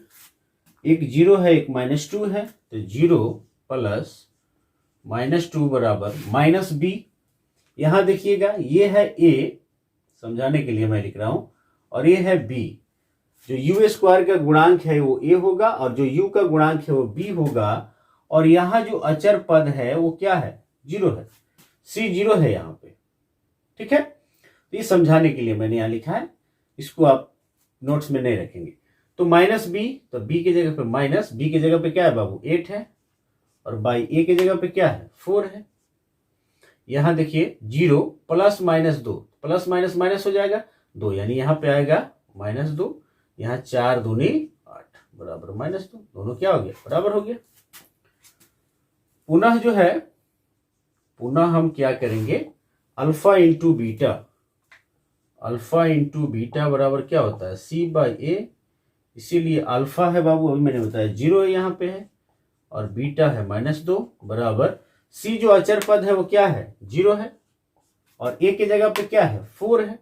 एक 0 है एक -2 है, तो 0 प्लस -2 बराबर -b। यहां देखिएगा, ये है a, समझाने के लिए मैं लिख रहा हूं, और ये है b। जो u² का गुणांक है वो a होगा, और जो u का गुणांक है वो b होगा, और यहां जो अचर पद है वो क्या है, 0 है, c 0 है यहां पे। ठीक है, तो ये समझाने के लिए मैंने यहां लिखा है, इसको आप नोट्स में नहीं रखेंगे। तो -b, तो b की जगह पे माइनस, b की जगह पे क्या है बाबू, 8 है, और बाई a की जगह पे क्या है, 4 है। यहां देखिए 0 प्लस -2, प्लस माइनस माइनस हो जाएगा 2, यानी यहां पे आएगा -2, यहां 4 दूनी 8 बराबर -2, दोनों क्या हो गया, बराबर हो गया। पुनः जो है, पुनः हम क्या करेंगे, अल्फा इंटू बीटा बराबर क्या होता है, c/a। इसीलिए अल्फा है बाबू, अभी मैंने बताया 0 यहाँ पे है, और बीटा है -2 बराबर c जो अचर पद है वो क्या है, 0 है, और a की जगह पे क्या है, 4 है।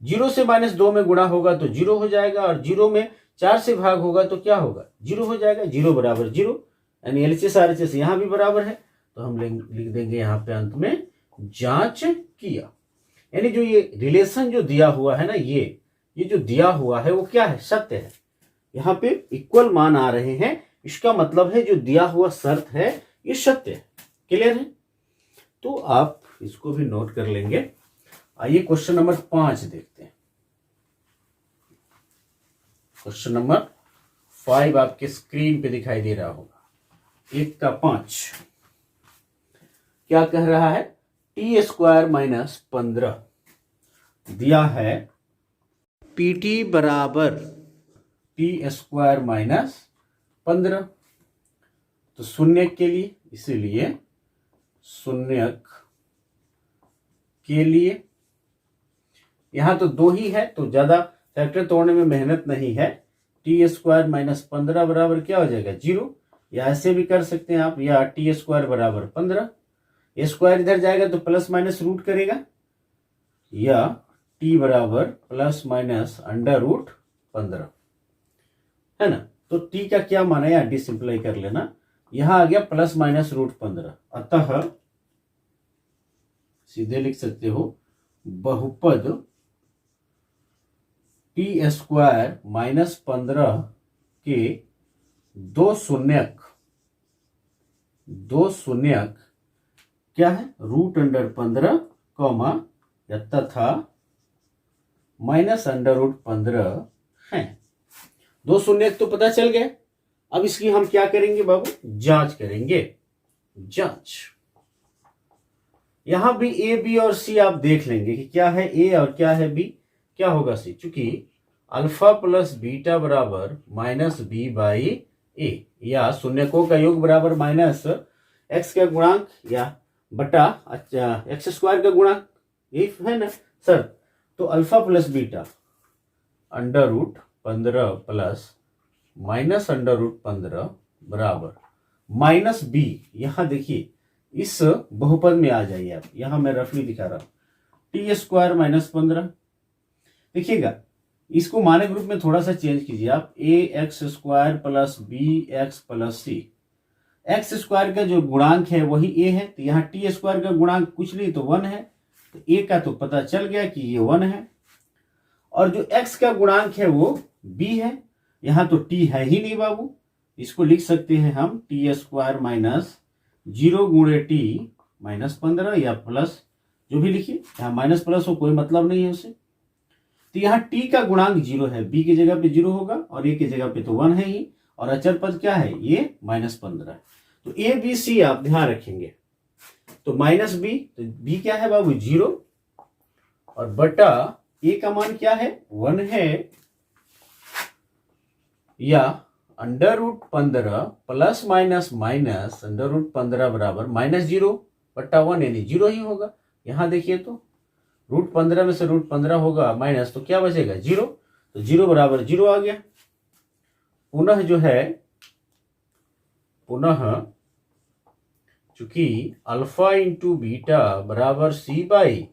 0 से -2 में गुणा होगा तो 0 हो जाएगा, और 0 में 4 से भाग होगा तो क्या होगा, 0 हो जाएगा। 0 बराबर 0, यानी LHS RHS यहाँ भी बराबर है, तो हम लिख देंगे यहाँ पे अंत में जांच किया। यानी जो ये रिलेशन जो दिया हुआ है ना, ये जो दिया हुआ है वो क्या है, सत्य है। यहाँ पे इक्वल मान आ रहे हैं, इसका मतलब है जो दिया हुआ शर्त है ये सत्य है। क्लियर है, तो आप इसको भी नोट कर लेंगे। आइए क्वेश्चन नंबर 5 देखते हैं। क्वेश्चन नंबर 5 आपके स्क्रीन पे दिखाई दे रहा होगा, 1 का 5 क्या कह रहा है, t² - 15 दिया है, pt बराबर t² - 15। तो शून्यक के लिए, इसीलिए शून्यक के लिए यहां तो 2 ही है, तो ज्यादा फैक्टर तोड़ने में मेहनत नहीं है। t² - 15 बराबर क्या हो जाएगा, 0, या ऐसे भी कर सकते हैं आप, या t² बराबर 15, ये स्क्वायर इधर जाएगा तो प्लस माइनस रूट करेगा, या t बराबर प्लस माइनस √15 है ना। तो t का क्या माना है, डी सिंप्लाई कर लेना, यहां आ गया प्लस माइनस √15। अतः सीधे लिख सकते हो, बहुपद t² - 15 के दो शून्यक क्या है, √15 कॉमा या तथा -√15 है। दो शून्यक तो पता चल गए। अब इसकी हम क्या करेंगे बाबू, जांच करेंगे, जांच। यहां भी ए बी और सी आप देख लेंगे कि क्या है ए और क्या है बी, क्या होगा सी, चूंकि अल्फा प्लस बीटा बराबर माइनस बी बाई ए, या शून्यकों का योग बराबर माइनस एक्स का गुणांक या बटा एक्स स्क्वायर का गुणांक, यही है ना सर। तो alpha plus beta under root 15 plus minus under root 15 बराबर माइनस बी, यहां देखिए इस बहुपद में आ जाइए आप, यहां मैं रफली दिखा रहा हूं, टी स्क्वायर माइनस 15, देखिएगा इसको मानक रूप में थोड़ा सा चेंज कीजिए आप, a x square plus b x plus c, x square का जो गुणांक है वही ए है, तो यहाँ टी स्क्वायर का गुणांक कुछ नहीं तो 1 है, तो ए का तो पता चल गया कि ये 1 है, और जो एक्स का गुणांक है वो बी है, यहां तो टी है ही नहीं बाबू, इसको लिख सकते हैं हम टी स्क्वायर माइनस 0 गुणे टी माइनस 15 या प्लस जो भी लिखिए, यहाँ माइनस प्लस हो कोई मतलब नहीं है उससे। तो यहाँ टी का गुणांक 0 है, बी की जगह पे 0 होगा और ए की जगह पे तो 1 है ही, और अचर पद क्या है ये माइनस 15 है। तो ए बी सी आप ध्यान रखेंगे, तो माइनस बी, तो बी क्या है बाबू 0, और बटा ए का मान क्या है 1 है, या under root 15 plus minus minus under root 15 बराबर माइनस 0 बट्टा 1, यानी 0 ही होगा। यहां देखिए तो रूट 15 में से रूट 15 होगा माइनस, तो क्या बचेगा 0, तो 0 बराबर 0 आ गया। पुनः जो है, पुनः चूंकि अल्फा इंटू बीटा बराबर सी बाई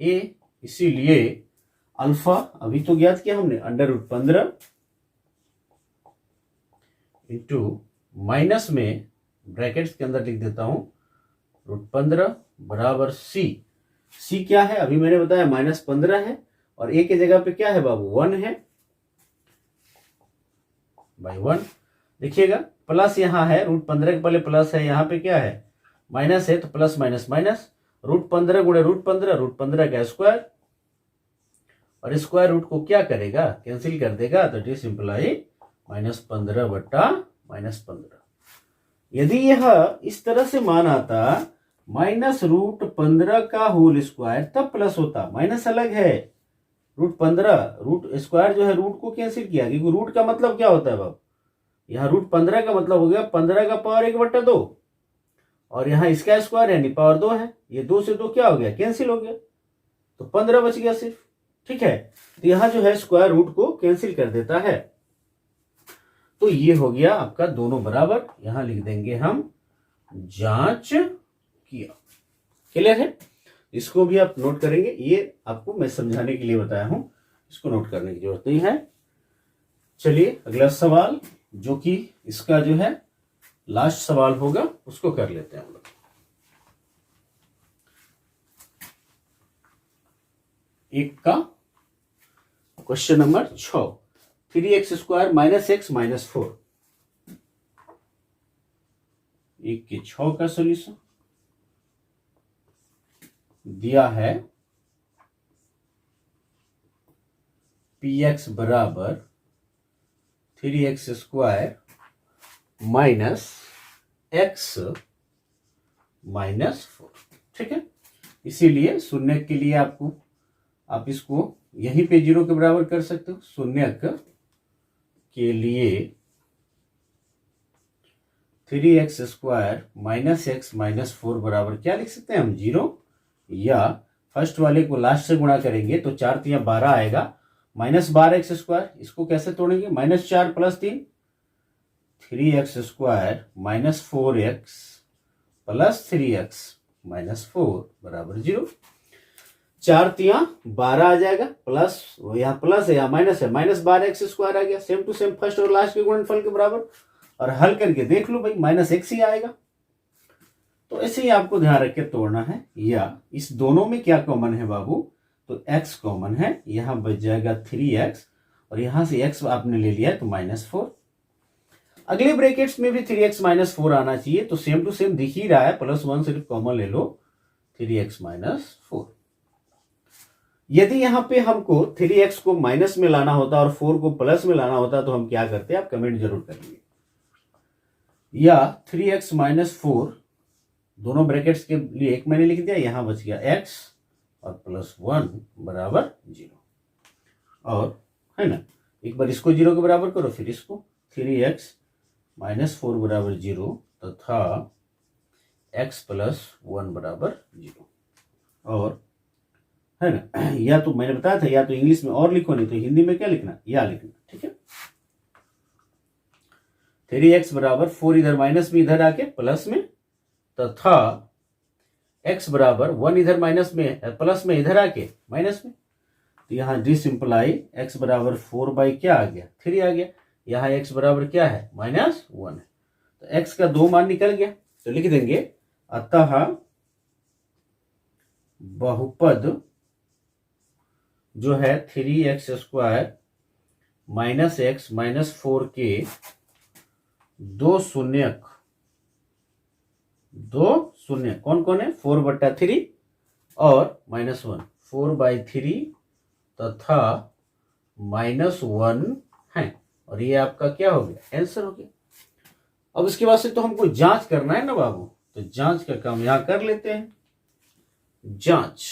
ए, इसीलिए अल्फा अभी तो ज्ञात किया हमने अंडर रूट 15 इंटू माइनस में ब्रैकेट्स के अंदर लिख देता हूं रूट 15 बराबर सी, सी क्या है अभी मैंने बताया माइनस 15 है, और ए के जगह पे क्या है बाबू 1 है बाई 1, देखिएगा प्लस यहां है, रूट 15 के पहले प्लस है, यहां पे क्या है माइनस है, तो प्लस माइनस माइनस, रूट 15 गुणे रूट 15, रूट 15 का स्क्वायर, और स्क्वायर रूट को क्या करेगा कैंसिल कर देगा, तो इट इज सिंपलाई माइनस 15 बट्टा माइनस 15। यदि यह इस तरह से मान आता माइनस रूट 15 का होल स्क्वायर तब प्लस होता, माइनस अलग है, रूट 15 रूट स्क्वायर जो है रूट को कैंसिल किया, क्योंकि रूट का मतलब क्या होता है बाबू, यहाँ रूट 15 का मतलब हो गया 15 का पावर 1 बट्टा 2, और यहाँ इसका स्क्वायर यानी पावर 2 है, ये 2 से 2 क्या हो गया कैंसिल हो गया, तो 15 बच गया सिर्फ, ठीक है। तो यहाँ जो है स्क्वायर रूट को कैंसिल कर देता है, तो ये हो गया आपका दोनों बराबर, यहां लिख देंगे हम जांच किया। क्लियर है, इसको भी आप नोट करेंगे, ये आपको मैं समझाने के लिए बताया हूं, इसको नोट करने की जरूरत नहीं है। चलिए अगला सवाल, जो कि इसका जो है लास्ट सवाल होगा, उसको कर लेते हैं हम लोग। एक का question number 6, 3x square minus x minus 4, एक के 6 का सोल्यूशन दिया है, px बराबर 3x square minus x minus 4, ठीक है। इसीलिए शून्य के लिए आप इसको यहीं पे 0 के बराबर कर सकते हो, शून्य के लिए 3x square minus x minus 4 बराबर क्या लिख सकते हैं हम 0, या फर्स्ट वाले को लास्ट से गुणा करेंगे तो 4 3 12 आएगा, माइनस 12x स्क्वायर, इसको कैसे तोड़ेंगे minus 4 plus 3, 3x square minus 4x plus 3x minus 4 बराबर 0, 4 3 12 आ जाएगा, प्लस यहाँ प्लस है यहाँ माइनस है, माइनस 12x स्क्वायर आ गया, सेम टू सेम फर्स्ट और लास्ट के गुणनफल के बराबर, और हल करके देख लो भाई माइनस एक्स ही आएगा। तो ऐसे ही आपको ध्यान रख के तोड़ना है, या इस दोनों में क्या कॉमन है बाबू, तो x कॉमन है, यहां बच जाएगा 3x, और यहां से x आपने ले लिया तो माइनस 4, अगले ब्रैकेट्स में भी 3x माइनस 4 आना चाहिए, तो सेम टू सेम दिख ही रहा है, प्लस 1 सिर्फ कॉमन ले लो, 3x माइनस 4। यदि यहां पे हमको 3x को माइनस में लाना होता और 4 को प्लस में लाना होता तो हम क्या करते, आप कमेंट जरूर करिए, या 3x माइनस 4 दोनों ब्रैकेट्स के लिए एक मैंने लिख दिया, यहां बच गया x और +1 बराबर 0। और है ना, एक बार इसको 0 के बराबर करो, फिर इसको 3x - 4 बराबर 0 तथा x + 1 बराबर 0। और है ना, या तो मैंने बताया था या तो इंग्लिश में और लिखो, नहीं तो हिंदी में क्या लिखना, या लिखना, ठीक है। 3x बराबर 4 इधर माइनस में, इधर आके प्लस में, तथा x बराबर 1 इधर माइनस में, प्लस में, इधर आके माइनस में। तो यहाँ डिसिंप्लाई x बराबर 4 बाई क्या आ गया, 3 आ गया। यहाँ x बराबर क्या है, -1 है। तो x का 2 मान निकल गया, तो लिख देंगे अतः बहुपद जो है 3x² - x - 4 के दो शून्यक कौन कौन है, 4/3 और -1, 4/3 तथा -1 है। और ये आपका क्या हो गया, आंसर हो गया। अब इसके बाद से तो हमको जांच करना है ना बाबू, तो जांच का काम यहां कर लेते हैं। जांच,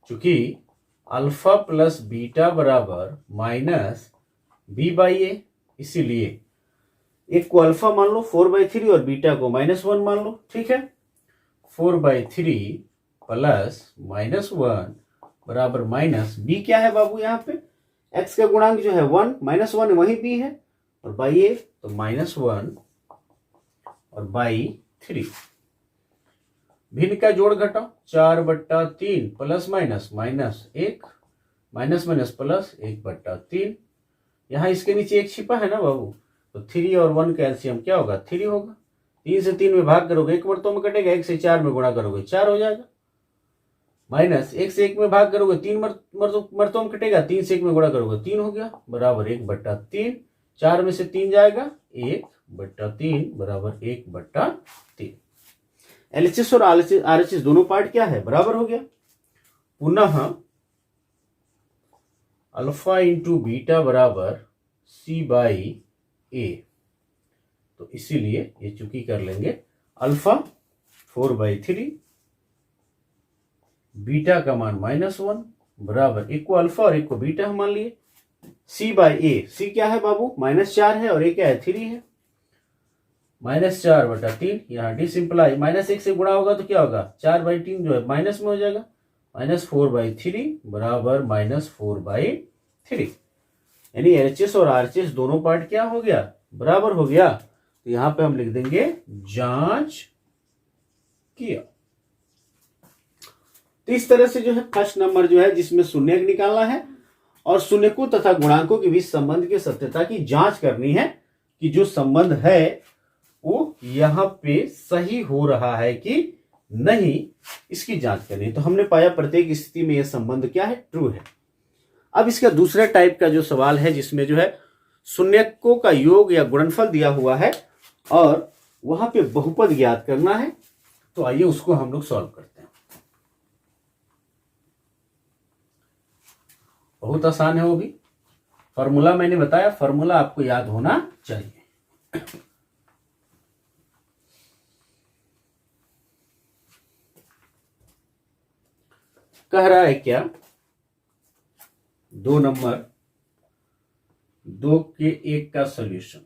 चूंकि अल्फा प्लस बीटा बराबर -b/a, इसीलिए एक को अल्फा मान लो 4/3 और बीटा को -1 मान लो, ठीक है। 4/3 प्लस -1 बराबर माइनस b क्या है बाबू, यहाँ पे x का गुणांक जो है 1 -1 वही b है, और बाई a तो -1 और बाई 3। भिन्न का जोड़ घटाओ, 4/3 plus minus -1 minus minus plus 1/3। यहाँ इसके नीचे एक छिपा है ना बाबू, तो 3 और 1 का एलसीएम क्या होगा, 3 होगा। 3 से 3 में भाग करोगे 1 मर्तों में कटेगा, 1 से 4 में गुणा करोगे 4 हो जाएगा। माइनस 1 से 1 में भाग करोगे 3 मर्तों में कटेगा, 3 से 1 में गुणा करोगे 3 हो गया, बराबर 1/3। 4 में से 3 जाएगा, 1/3 बराबर 1/3। एलएचएस और आरएचएस दोनों पार्ट क्या है, बराबर हो गया। पुनः अल्फा इंटू बीटा बराबर c/a, तो इसीलिए ये चूंकि कर लेंगे अल्फा 4/3, बीटा का मान -1 बराबर, एक को अल्फा और एक को बीटा हम मान लिए, c/a। c क्या है बाबू, -4 है, और a क्या है, 3 है। -4/3, यहाँ डिसिंप्लाई -1 से गुणा होगा तो क्या होगा, 4/3 जो है माइनस में हो जाएगा, -4/3 बराबर -4/3। यानी एलएचएस और आरएचएस दोनों पार्ट क्या हो गया, बराबर हो गया। तो यहां पे हम लिख देंगे जांच किया। तो इस तरह से जो है फर्स्ट नंबर जो है जिसमें शून्यक निकालना है और शून्यकों तथा गुणांकों के बीच संबंध की सत्यता की जांच करनी है कि जो संबंध है वो यहां पे सही हो रहा है कि नहीं, इसकी जांच करनी है। तो हमने पाया प्रत्येक स्थिति में यह संबंध क्या है, ट्रू है। अब इसका दूसरा टाइप का जो सवाल है जिसमें जो है शून्यकों का योग या गुणनफल दिया हुआ है और वहां पे बहुपद ज्ञात करना है, तो आइए उसको हम लोग सॉल्व करते हैं। बहुत आसान है वो भी, फॉर्मूला मैंने बताया, फॉर्मूला आपको याद होना चाहिए। कह रहा है क्या, 2 नंबर 2 के 1 का सॉल्यूशन।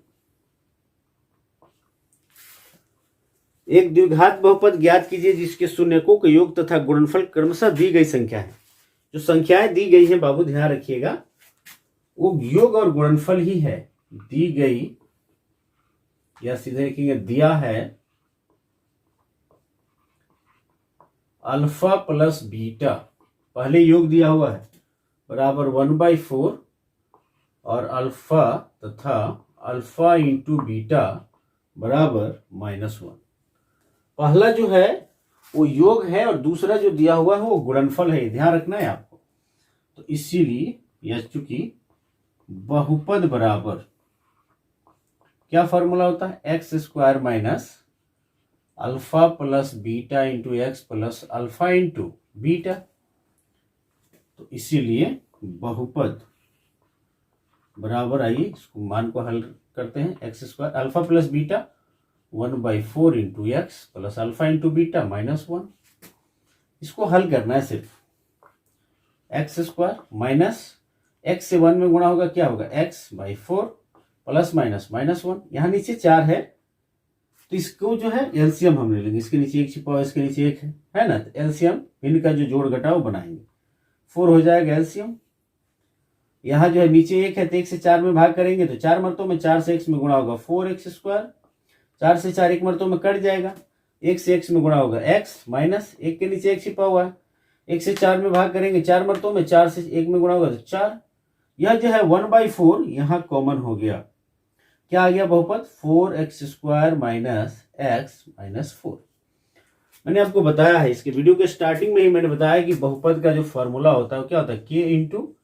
एक द्विघात बहुपद ज्ञात कीजिए जिसके शून्यकों के योग तथा गुणनफल क्रमशः दी गई संख्या है। जो संख्याएं दी गई हैं बाबू ध्यान रखिएगा, वो योग और गुणनफल ही है। दी गई या सीधे लिखेंगे दिया है अल्फा प्लस बीटा, पहले योग दिया हुआ है, बराबर 1/4 और अल्फा तथा अल्फा इंटू बीटा बराबर -1। पहला जो है वो योग है और दूसरा जो दिया हुआ है वो गुणनफल है, ध्यान रखना है आपको। तो इसीलिए यह चूंकि बहुपद बराबर क्या फॉर्मूला होता है, x² minus alpha plus beta into x plus alpha into beta. तो इसीलिए बहुपद बराबर, आइए इसको मान को हल करते हैं, x² alpha plus beta 1/4 into x plus alpha into beta -1। इसको हल करना है सिर्फ। एक्स स्क्वायर माइनस एक्स से 1 में गुणा होगा, क्या होगा x/4 प्लस माइनस -1। यहाँ नीचे 4 है तो इसको जो है एलसीएम हम ले लेंगे। इसके नीचे 1 छिपा हुआ, इसके नीचे 1 है ना, तो एलसीएम इनका जो जोड़ घटाव बनाएंगे, 4 हो जाएगा एलसीएम। यहाँ जो है नीचे 1 है तो 1 से 4 में भाग करेंगे तो 4 मरतों में 4 से x में गुणा होगा 4x²। 4 से 4 1 मरतों में कट जाएगा, 1 से x में गुणा होगा x माइनस 1 के नीचे 1 छिपा हुआ है, 1 से 4 में भाग करेंगे 4 मरतों में, 4 से 1 में गुणा होगा तो 4। यह जो है 1/4 यहाँ कॉमन हो गया, क्या आ गया बहुपद 4x² माइनस x माइनस 4। मैंने आपको बताया है, इसके वीडियो के स्टार्टिंग में ही मैंने बताया कि बहुपद का जो फॉर्मूला होता है क्या होता है, k इंटू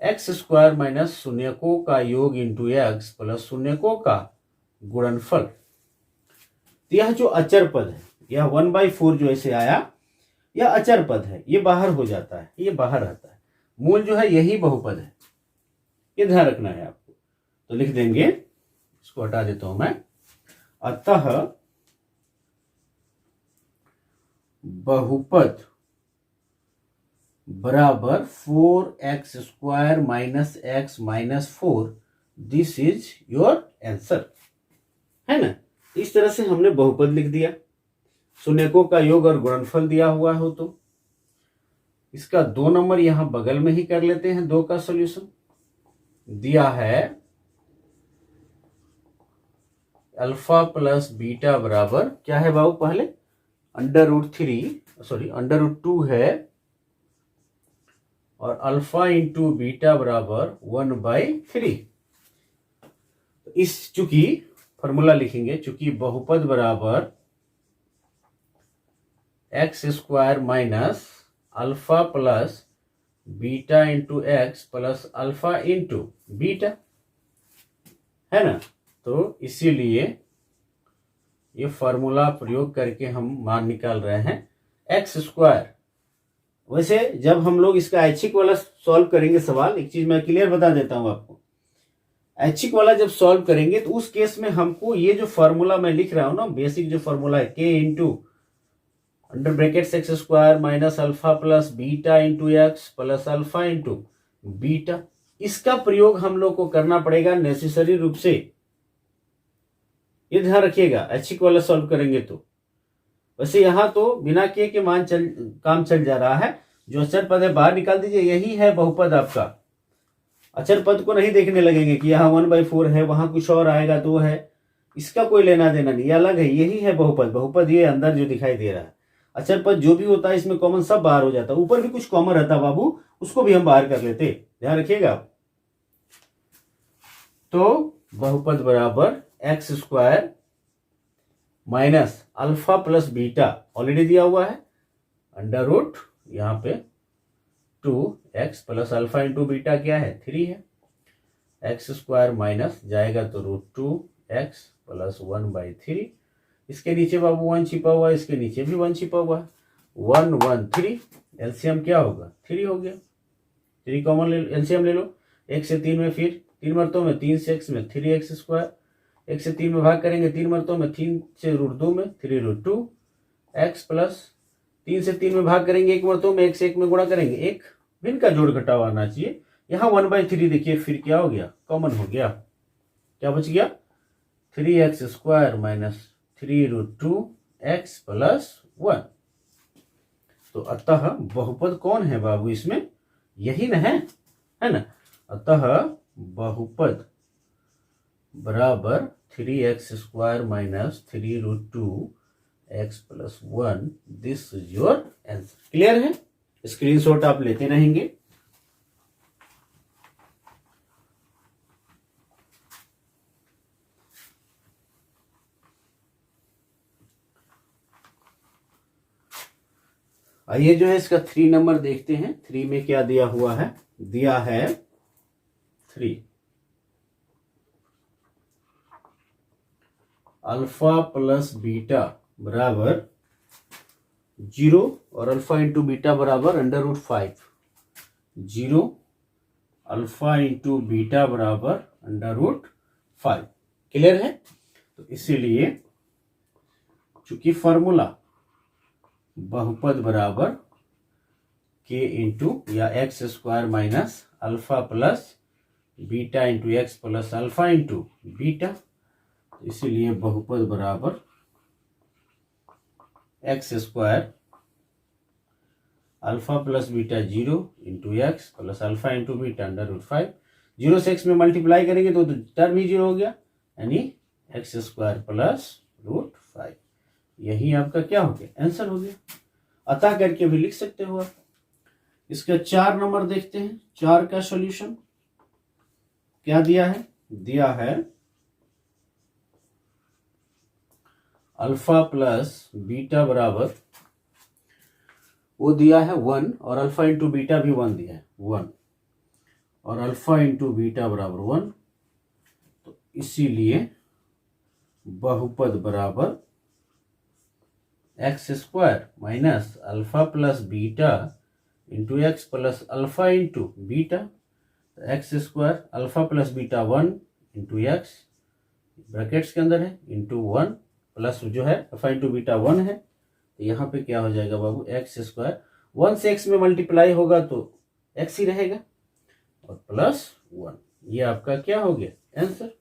x² माइनस शून्यकों का योग इंटू x प्लस शून्यकों का गुणनफल। तो यह जो अचर पद है, यह 1/4 जो ऐसे आया, यह अचर पद है, ये बाहर हो जाता है, ये बाहर रहता है। मूल जो है यही बहुपद है, ये ध्यान रखना है आपको। तो लिख देंगे, इसको हटा देता हूं मैं। अतः बहुपद बराबर 4x² minus x minus 4, this is your answer, है ना। इस तरह से हमने बहुपद लिख दिया, शून्यकों का योग और गुणनफल दिया हुआ हो तो इसका 2 नंबर यहां बगल में ही कर लेते हैं। 2 का सॉल्यूशन दिया है अल्फा प्लस बीटा बराबर क्या है बाबू, पहले √2 है और अल्फा इंटू बीटा बराबर 1/3। इस चूंकि फॉर्मूला लिखेंगे, चूंकि बहुपद बराबर x² minus alpha plus beta into x plus alpha into beta, है ना। तो इसीलिए ये फॉर्मूला प्रयोग करके हम मान निकाल रहे हैं x²। वैसे जब हम लोग इसका ऐच्छिक वाला सॉल्व करेंगे सवाल, एक चीज मैं क्लियर बता देता हूं आपको, ऐच्छिक वाला जब सॉल्व करेंगे तो उस केस में हमको ये जो फॉर्मूला मैं लिख रहा हूं ना, बेसिक जो फॉर्मूला है k into under bracket x² minus alpha plus beta into x plus alpha into beta, इसका प्रयोग हम लोग को करना पड़ेगा नेसेसरी रूप से, ये ध्यान रखिएगा ऐच्छिक वाला सॉल्व करेंगे तो। वैसे यहां तो बिना के मान काम चल जा रहा है। जो अचर पद है बाहर निकाल दीजिए, यही है बहुपद आपका। अचर पद को नहीं देखने लगेंगे कि यहाँ 1/4 है, वहां कुछ और आएगा तो है, इसका कोई लेना देना नहीं, ये अलग है, यही है बहुपद। बहुपद ये अंदर जो दिखाई दे रहा है, अचर पद जो भी होता है इसमें कॉमन सब बाहर हो जाता है, ऊपर भी कुछ कॉमन रहता बाबू, उसको भी हम बाहर कर लेते, ध्यान रखिएगा। तो बहुपद बराबर x² minus alpha plus beta already दिया हुआ है, √ यहाँ पे 2x plus alpha into beta क्या है 3 है, x² माइनस जाएगा तो √2x प्लस 1/3। इसके नीचे बाबू 1 छिपा हुआ है, इसके नीचे भी 1 छिपा हुआ है, 1 1 3, एलसीएम क्या होगा 3 हो गया। 3 कॉमन एलसीएम ले लो, 1 से 3 में फिर 3 मरतों में, 3 से x में 3x², 1 से 3 में भाग करेंगे 3 मरतों में, 3 से √2 में 3√2 x प्लस 3 से 3 में भाग करेंगे 1 मरतों में, 1 से 1 में गुणा करेंगे 1, भिन्न का जोड़ घटाव आना चाहिए। यहाँ 1/3 देखिए फिर क्या हो गया, कॉमन हो गया, क्या बच गया 3x² माइनस 3√2x प्लस 1। तो अतः बहुपद कौन है बाबू इसमें, यही न है ना। अतः बहुपद बराबर 3x² minus 3√2x plus 1, this is your answer. Clear है, स्क्रीनशॉट आप लेते रहेंगे। आइए जो है इसका 3 नंबर देखते हैं। 3 में क्या दिया हुआ है, दिया है 3 अल्फा प्लस बीटा बराबर 0 और अल्फा इंटू बीटा बराबर √5। 0 अल्फा इंटू बीटा बराबर √5। क्लियर है। तो इसीलिए चूंकि फॉर्मूला बहुपद बराबर के इंटू या x square minus alpha plus beta into x plus alpha into beta, इसीलिए बहुपद बराबर x square alpha plus beta 0 into x plus alpha into beta √5। 0 से x में मल्टीप्लाई करेंगे तो टर्म ही 0 हो गया, यानी एक्स स्क्वायर प्लस √5। यही आपका क्या हो गया, आंसर हो गया। अतः करके भी लिख सकते हो आप। इसका 4 नंबर देखते हैं। 4 का सॉल्यूशन क्या दिया है, दिया है अल्फा प्लस बीटा बराबर, वो दिया है 1 और अल्फा इंटू बीटा भी 1 दिया है 1 और अल्फा इंटू बीटा बराबर 1। तो इसीलिए बहुपद बराबर x square minus alpha plus beta into x plus alpha into beta. X square alpha plus beta 1 into x brackets के अंदर है इंटू 1 प्लस जो है अल्फा इंटू बीटा 1 है, तो यहाँ पे क्या हो जाएगा बाबू, एक्स स्क्वायर 1 से x में मल्टीप्लाई होगा तो x ही रहेगा और प्लस 1। ये आपका क्या हो गया, आंसर।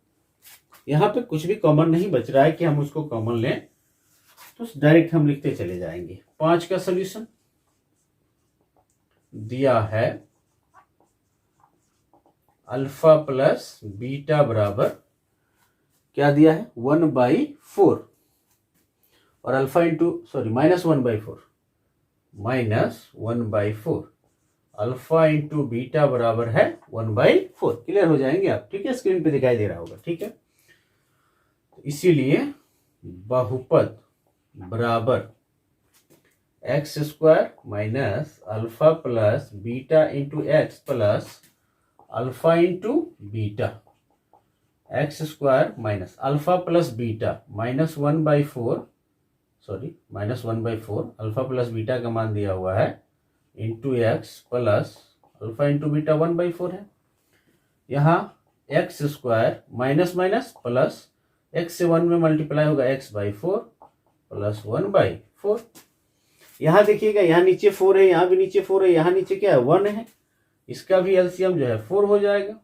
यहाँ पे कुछ भी कॉमन नहीं बच रहा है कि हम उसको कॉमन लें, तो डायरेक्ट हम लिखते चले जाएंगे। 5 का सॉल्यूशन दिया है अल्फा प्लस बीटा बराबर क्या दिया है 1/4 और alpha into -1/4 -1/4 alpha into beta बराबर है 1/4। क्लियर हो जाएंगे आप, ठीक है, स्क्रीन पे दिखाई दे रहा होगा, ठीक है। तो इसीलिए बहुपद बराबर x square minus alpha plus beta into x plus alpha into beta. X square minus alpha plus beta -1/4 alpha plus beta का मान दिया हुआ है into x plus alpha into beta 1/4 है। यहाँ x square minus minus plus x से 1 में multiply होगा x/4 प्लस 1/4। यहाँ देखिएगा, यहाँ नीचे 4 है, यहाँ भी नीचे 4 है, यहाँ नीचे क्या है 1 है, इसका भी एलसीएम जो है 4 हो जाएगा।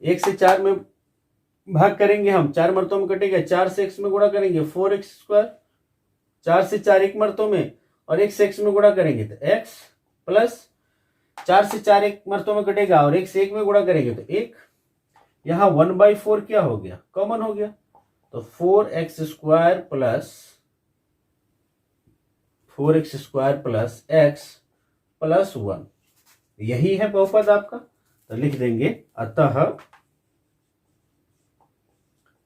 1 से 4 में भाग करेंगे हम, 4 मर्तों में कटेगा, 4 से x में गुणा करेंगे 4x², 4 से 4 1 मर्तों में और 1 से x में गुणा करेंगे तो x प्लस 4 से 4 1 मर्तों में कटेगा और 1 से 1 में गुणा करेंगे तो 1। यहाँ 1/4 क्या हो गया, कॉमन हो गया, तो 4x² प्लस x प्लस 1, यही है बहुपद आपका। तो लिख देंगे अतः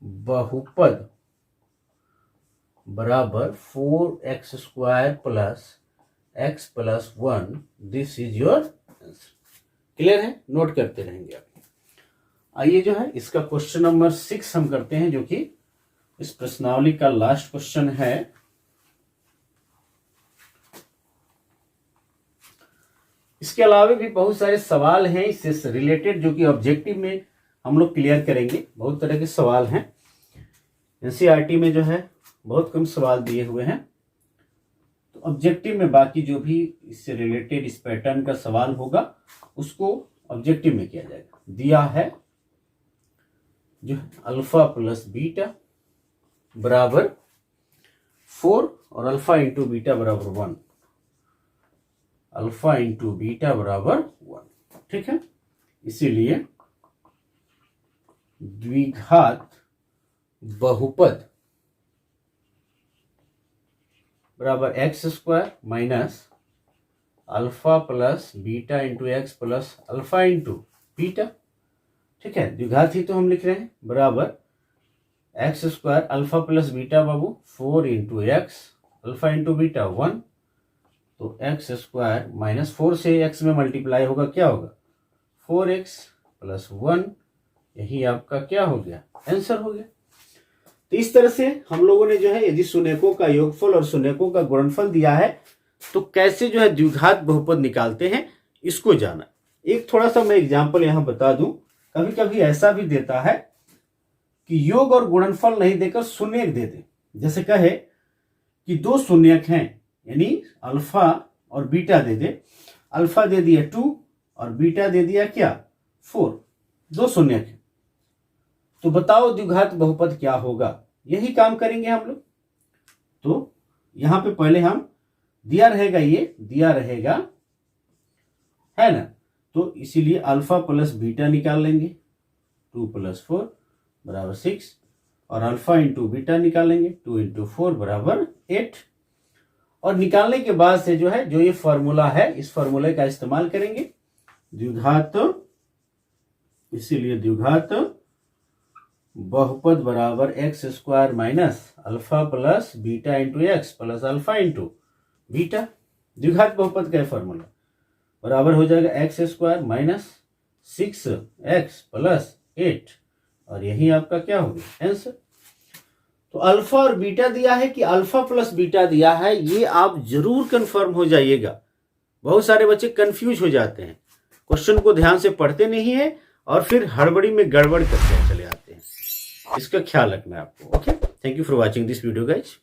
बहुपद बराबर 4x² plus x plus 1, this is your answer. Clear है, नोट करते रहेंगे आप। आइए जो है इसका क्वेश्चन नंबर 6 हम करते हैं, जो कि इस प्रश्नावली का लास्ट क्वेश्चन है। इसके अलावा भी बहुत सारे सवाल हैं इससे रिलेटेड, जो कि ऑब्जेक्टिव में हम लोग क्लियर करेंगे। बहुत तरह के सवाल हैं एनसीईआरटी में, जो है बहुत कम सवाल दिए हुए हैं, तो ऑब्जेक्टिव में बाकी जो भी इससे रिलेटेड इस पैटर्न का सवाल होगा उसको ऑब्जेक्टिव में किया जाएगा। दिया है जो अल्फा प्लस बीटा बराबर 4 और अल्फा इंटू बीटा बराबर 1, अल्फा इंटू बीटा बराबर 1, ठीक है। इसीलिए द्विघात बहुपद बराबर x² minus alpha plus beta into x plus alpha into beta, ठीक है। द्विघात ही तो हम लिख रहे हैं, बराबर x² अल्फा प्लस बीटा बाबू 4 into x alpha into beta 1, तो x² माइनस 4 से x में मल्टीप्लाई होगा, क्या होगा 4x प्लस 1, यही आपका क्या हो गया, आंसर हो गया। तो इस तरह से हम लोगों ने जो है यदि शून्यकों का योगफल और शून्यकों का गुणनफल दिया है तो कैसे जो है द्विघात बहुपद निकालते हैं इसको जाना। एक थोड़ा सा मैं एग्जांपल यहां बता दूं, कभी कभी ऐसा भी देता है कि योग और गुणनफल नहीं देकर शून्य दे दे, जैसे कहे कि दो शून्यक हैं, यानी अल्फा और बीटा दे दे, अल्फा दे दिया 2 और बीटा दे दिया क्या 4, दो शून्यक है, तो बताओ द्विघात बहुपद क्या होगा। यही काम करेंगे हम लोग। तो यहां पे पहले हम दिया रहेगा, ये दिया रहेगा है ना, तो इसीलिए अल्फा प्लस बीटा निकाल लेंगे, 2 + 4 = 6, और अल्फा इंटू बीटा निकालेंगे, 2 × 4 = 8। और निकालने के बाद से जो है, जो ये फॉर्मूला है, इस फॉर्मूले का इस्तेमाल करेंगे। द्विघात, इसीलिए द्विघात बहुपद बराबर x² - alpha plus beta into x plus alpha into beta. द्विघात बहुपद का फॉर्मूला बराबर हो जाएगा x² - 6x + 8, और यही आपका क्या हो गया आंसर। तो अल्फा और बीटा दिया है कि अल्फा प्लस बीटा दिया है, ये आप जरूर कंफर्म हो जाइएगा। बहुत सारे बच्चे कंफ्यूज हो जाते हैं, क्वेश्चन को ध्यान से पढ़ते नहीं है और फिर हड़बड़ी में गड़बड़ करते चले आते हैं। इसका ख्याल रखना है आपको। Okay, thank you for watching this video guys.